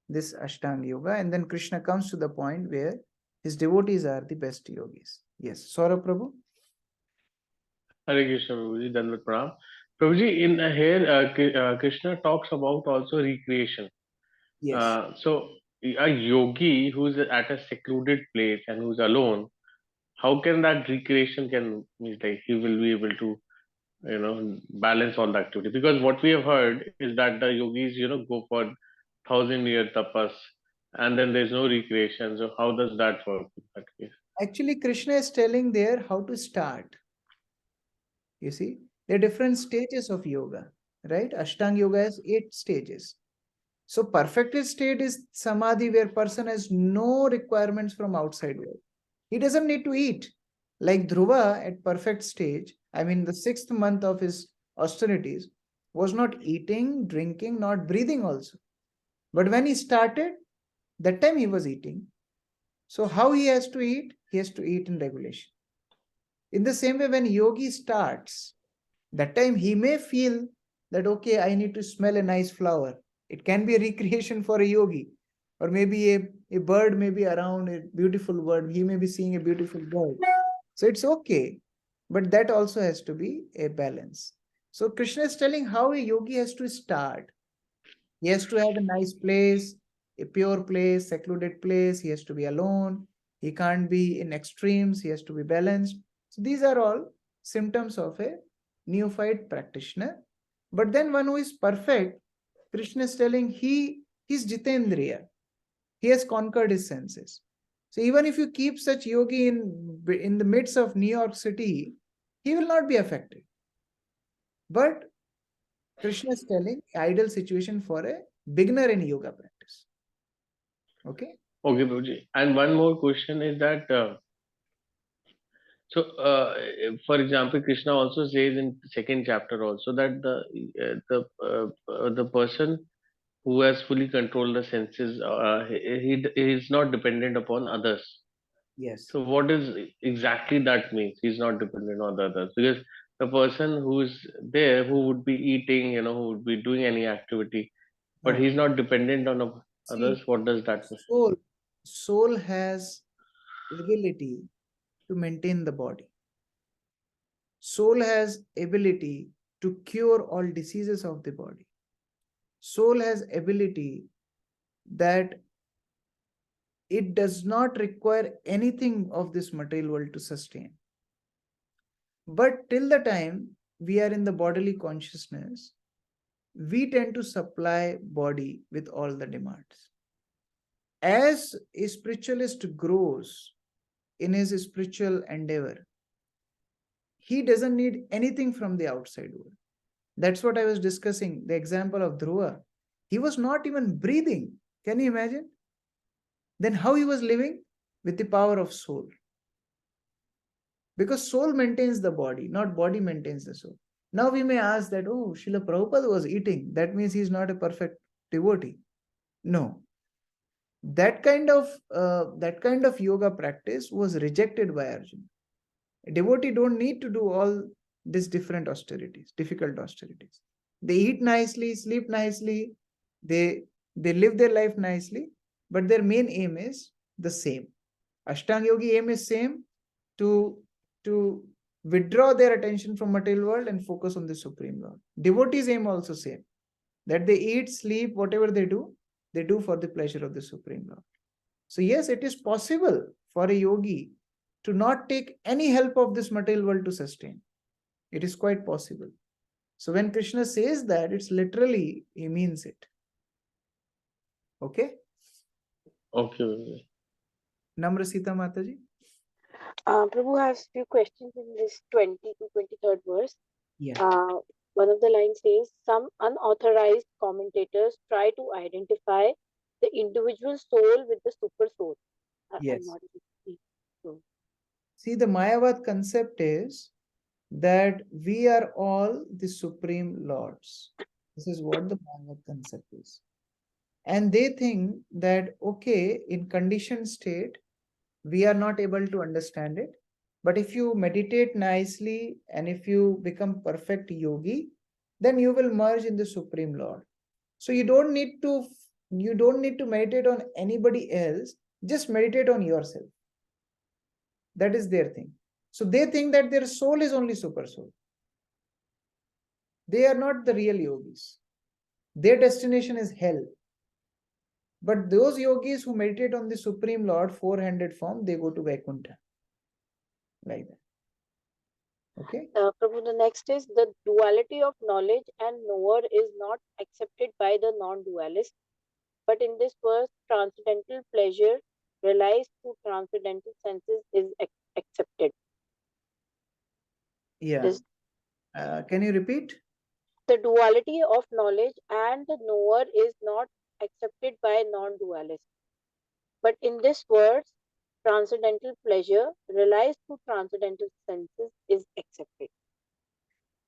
S1: this Ashtanga Yoga. And then Krishna comes to the point where his devotees are the best yogis. Yes, Saurabh Prabhu.
S15: Hare Krishna, Prabhuji, Dandavat Pranam. Prabhuji, in here, Krishna talks about also recreation.
S1: Yes.
S15: So, a yogi who's at a secluded place and who's alone, how can that recreation means like he will be able to, balance all the activity? Because what we have heard is that the yogis, go for 1,000-year tapas, and then there's no recreation. So, how does that work in that case?
S1: Actually, Krishna is telling there how to start. You see, there are different stages of yoga, right? Ashtanga Yoga has 8 stages. So perfected state is samadhi, where person has no requirements from outside world. He doesn't need to eat. Like Dhruva at perfect stage, I mean the 6th month of his austerities, was not eating, drinking, not breathing also. But when he started, that time he was eating. So how he has to eat? He has to eat in regulation. In the same way, when yogi starts, that time he may feel that, okay, I need to smell a nice flower. It can be a recreation for a yogi. Or maybe a bird may be around, a beautiful bird. He may be seeing a beautiful bird. So it's okay. But that also has to be a balance. So Krishna is telling how a yogi has to start. He has to have a nice place, a pure place, secluded place. He has to be alone. He can't be in extremes. He has to be balanced. So these are all symptoms of a neophyte practitioner. But then one who is perfect, Krishna is telling he's Jitendriya. He has conquered his senses. So even if you keep such yogi in the midst of New York City, he will not be affected. But Krishna is telling ideal situation for a beginner in yoga practice. Okay.
S15: Okay, Prabhuji. And one more question is that, for example, Krishna also says in the 2nd chapter also that the person who has fully controlled the senses, he is not dependent upon others.
S1: Yes.
S15: So what is exactly that means? He's not dependent on the others, because the person who is there, who would be eating, who would be doing any activity, but he's not dependent on others. What does that mean?
S1: Soul has ability to maintain the body. Soul has ability to cure all diseases of the body. Soul has ability that it does not require anything of this material world to sustain. But till the time we are in the bodily consciousness, we tend to supply body with all the demands. As a spiritualist grows in his spiritual endeavor, he doesn't need anything from the outside world. That's what I was discussing, the example of Dhruva. He was not even breathing. Can you imagine? Then how he was living? With the power of soul. Because soul maintains the body, not body maintains the soul. Now we may ask that, oh, Srila Prabhupada was eating. That means he's not a perfect devotee. No. That kind of yoga practice was rejected by Arjuna. A devotee don't need to do all these different austerities, difficult austerities. They eat nicely, sleep nicely, they live their life nicely, but their main aim is the same. Ashtanga Yogi aim is same, to withdraw their attention from material world and focus on the Supreme Lord. Devotees aim also same, that they eat, sleep, whatever they do for the pleasure of the Supreme Lord. So yes, it is possible for a yogi to not take any help of this material world to sustain. It is quite possible. So when Krishna says that, it's literally, he means it. Okay?
S15: Okay.
S1: Namra Sita Mataji.
S4: Prabhu has few questions in this 20 to 23rd verse.
S1: Yeah.
S4: One of the lines says, some unauthorized commentators try to identify the individual soul with the super soul. I'm
S1: Yes.
S4: not sure.
S1: See, the Mayavad concept is that we are all the supreme lords. This is what the Mayavad concept is. And they think that, okay, in conditioned state, we are not able to understand it. But if you meditate nicely and if you become perfect yogi, then you will merge in the Supreme Lord. So you don't need to meditate on anybody else, just meditate on yourself. That is their thing. So they think that their soul is only super soul. They are not the real yogis. Their destination is hell. But those yogis who meditate on the Supreme Lord, four-handed form, they go to Vaikuntha. Like that. Okay.
S4: Prabhu, the next is the duality of knowledge and knower is not accepted by the non-dualist, but in this verse, transcendental pleasure realized through transcendental senses is accepted.
S1: Yeah. Can you repeat?
S4: The duality of knowledge and the knower is not accepted by non-dualists, but in this verse, transcendental pleasure realized through transcendental senses is accepted.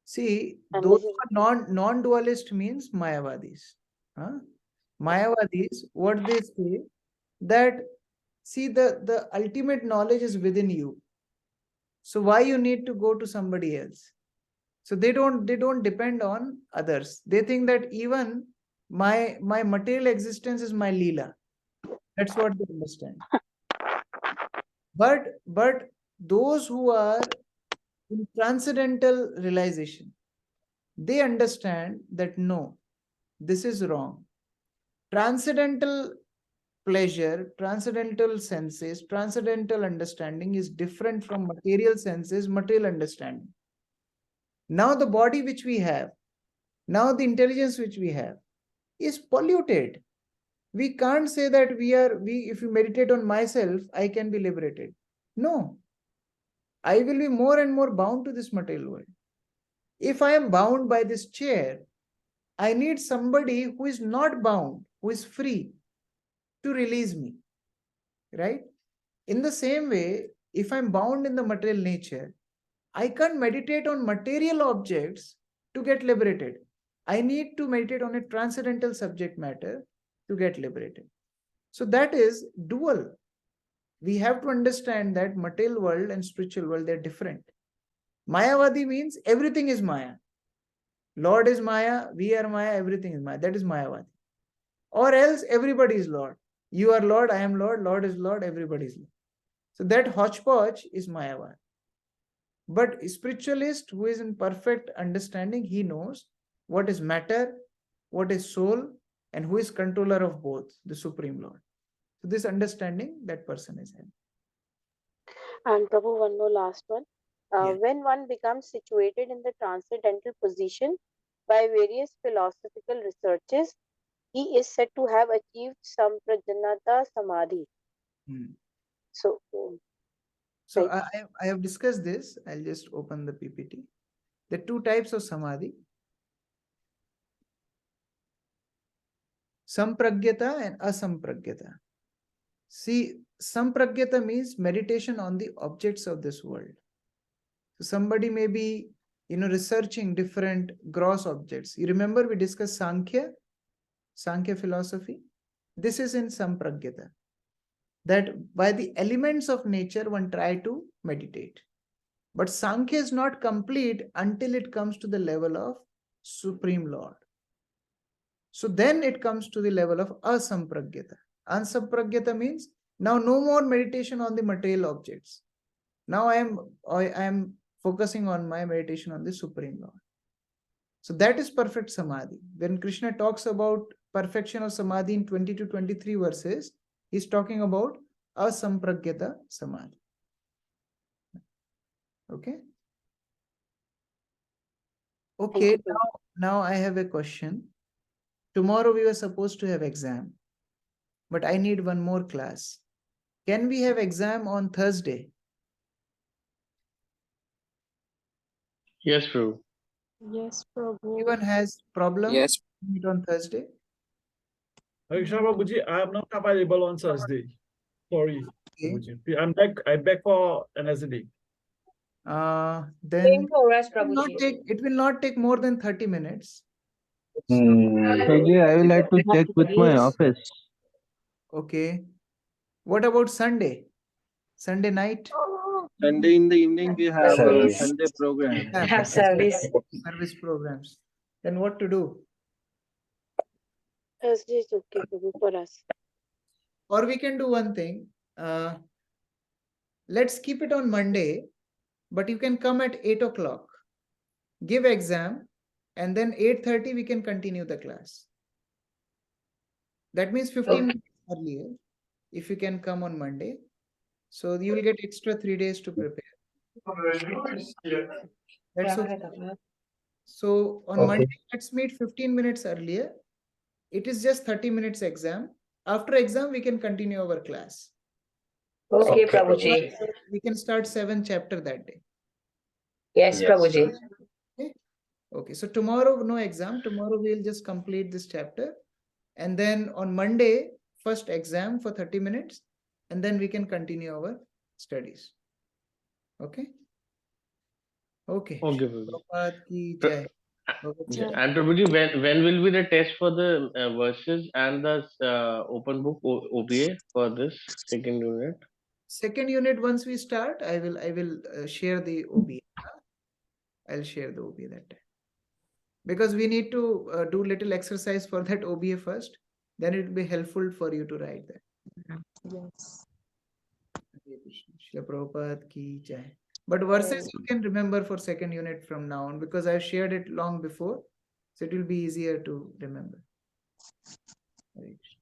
S1: See,
S4: And
S1: those
S4: this is
S1: who are non-dualist means Mayavadis. Huh? Mayavadis, what they say, that see the ultimate knowledge is within you. So why you need to go to somebody else? So they don't depend on others. They think that even my material existence is my leela. That's what they understand. But those who are in transcendental realization, they understand that no, this is wrong. Transcendental pleasure, transcendental senses, transcendental understanding is different from material senses, material understanding. Now the body which we have, now the intelligence which we have is polluted. We can't say that if you meditate on myself, I can be liberated. No, I will be more and more bound to this material world. If I am bound by this chair, I need somebody who is not bound, who is free to release me. Right? In the same way, if I'm bound in the material nature, I can't meditate on material objects to get liberated. I need to meditate on a transcendental subject matter to get liberated. So that is dual. We have to understand that material world and spiritual world, they're different. Mayavadi means everything is Maya. Lord is Maya, we are Maya, everything is Maya. That is Mayavadi. Or else everybody is Lord. You are Lord, I am Lord, Lord is Lord, everybody is Lord. So that hodgepodge is Mayavad. But a spiritualist who is in perfect understanding, he knows what is matter, what is soul, and who is controller of both, the Supreme Lord. So this understanding, that person is having.
S4: And Prabhu, one more last one. When one becomes situated in the transcendental position by various philosophical researches, he is said to have achieved Samprajanata Samadhi. So,
S1: I have discussed this. I'll just open the PPT. There are two types of Samadhi. Sampragyata and Asampragyata. See, Sampragyata means meditation on the objects of this world. So somebody may be, researching different gross objects. You remember we discussed Sankhya philosophy. This is in Sampragyata. That by the elements of nature one try to meditate. But Sankhya is not complete until it comes to the level of Supreme Lord. So then it comes to the level of Asampragyata. Asampragyata means now no more meditation on the material objects. Now I am focusing on my meditation on the Supreme Lord. So that is perfect Samadhi. When Krishna talks about perfection of Samadhi in 20 to 23 verses, he's talking about Asampragyata Samadhi. Okay. Okay, now I have a question. Tomorrow we were supposed to have exam, but I need one more class. Can we have exam on Thursday?
S15: Yes, Prabhu.
S4: Yes, Prabhu.
S1: Anyone has problem?
S16: Yes.
S1: Meet on Thursday?
S13: Hare Krishna Prabhuji, I am not available on Thursday. Sorry,
S1: Okay.
S13: Prabhuji. I'm back for another day.
S1: Then
S16: Same for us,
S1: it will not take more than 30 minutes.
S17: Prabhuji, I will have to check with my office.
S1: Okay. What about Sunday? Sunday night?
S17: Sunday in the evening, we have
S16: Service.
S17: Sunday program.
S16: Have service.
S1: Service programs. Then what to do?
S4: Thursday is okay, Prabhu, for us.
S1: Or we can do one thing. Let's keep it on Monday, but you can come at 8 o'clock. Give exam, and then 8:30 we can continue the class. That means 15 minutes earlier, if you can come on Monday. So you will get extra 3 days to prepare. That's okay. So on Monday, let's meet 15 minutes earlier. It is just 30 minutes exam. After exam, we can continue our class.
S16: Okay, Prabhuji.
S1: We can start 7th chapter that day.
S16: Yes, Prabhuji.
S1: Okay. Okay. So tomorrow, no exam. Tomorrow we'll just complete this chapter. And then on Monday, first exam for 30 minutes. And then we can continue our studies. Okay. Okay.
S15: Okay,
S1: Prabhupada ki jai.
S15: And Prabhuji, when will be the test for the verses and the open book OPA for this second unit?
S1: Second unit, once we start, I will share the OB. I'll share the OB that time. Because we need to do little exercise for that OBA first. Then it will be helpful for you to write that.
S4: Yes.
S1: Srila Prabhupada ki jai. But verses you can remember for second unit from now on, because I've shared it long before. So it will be easier to remember. Hare Krishna.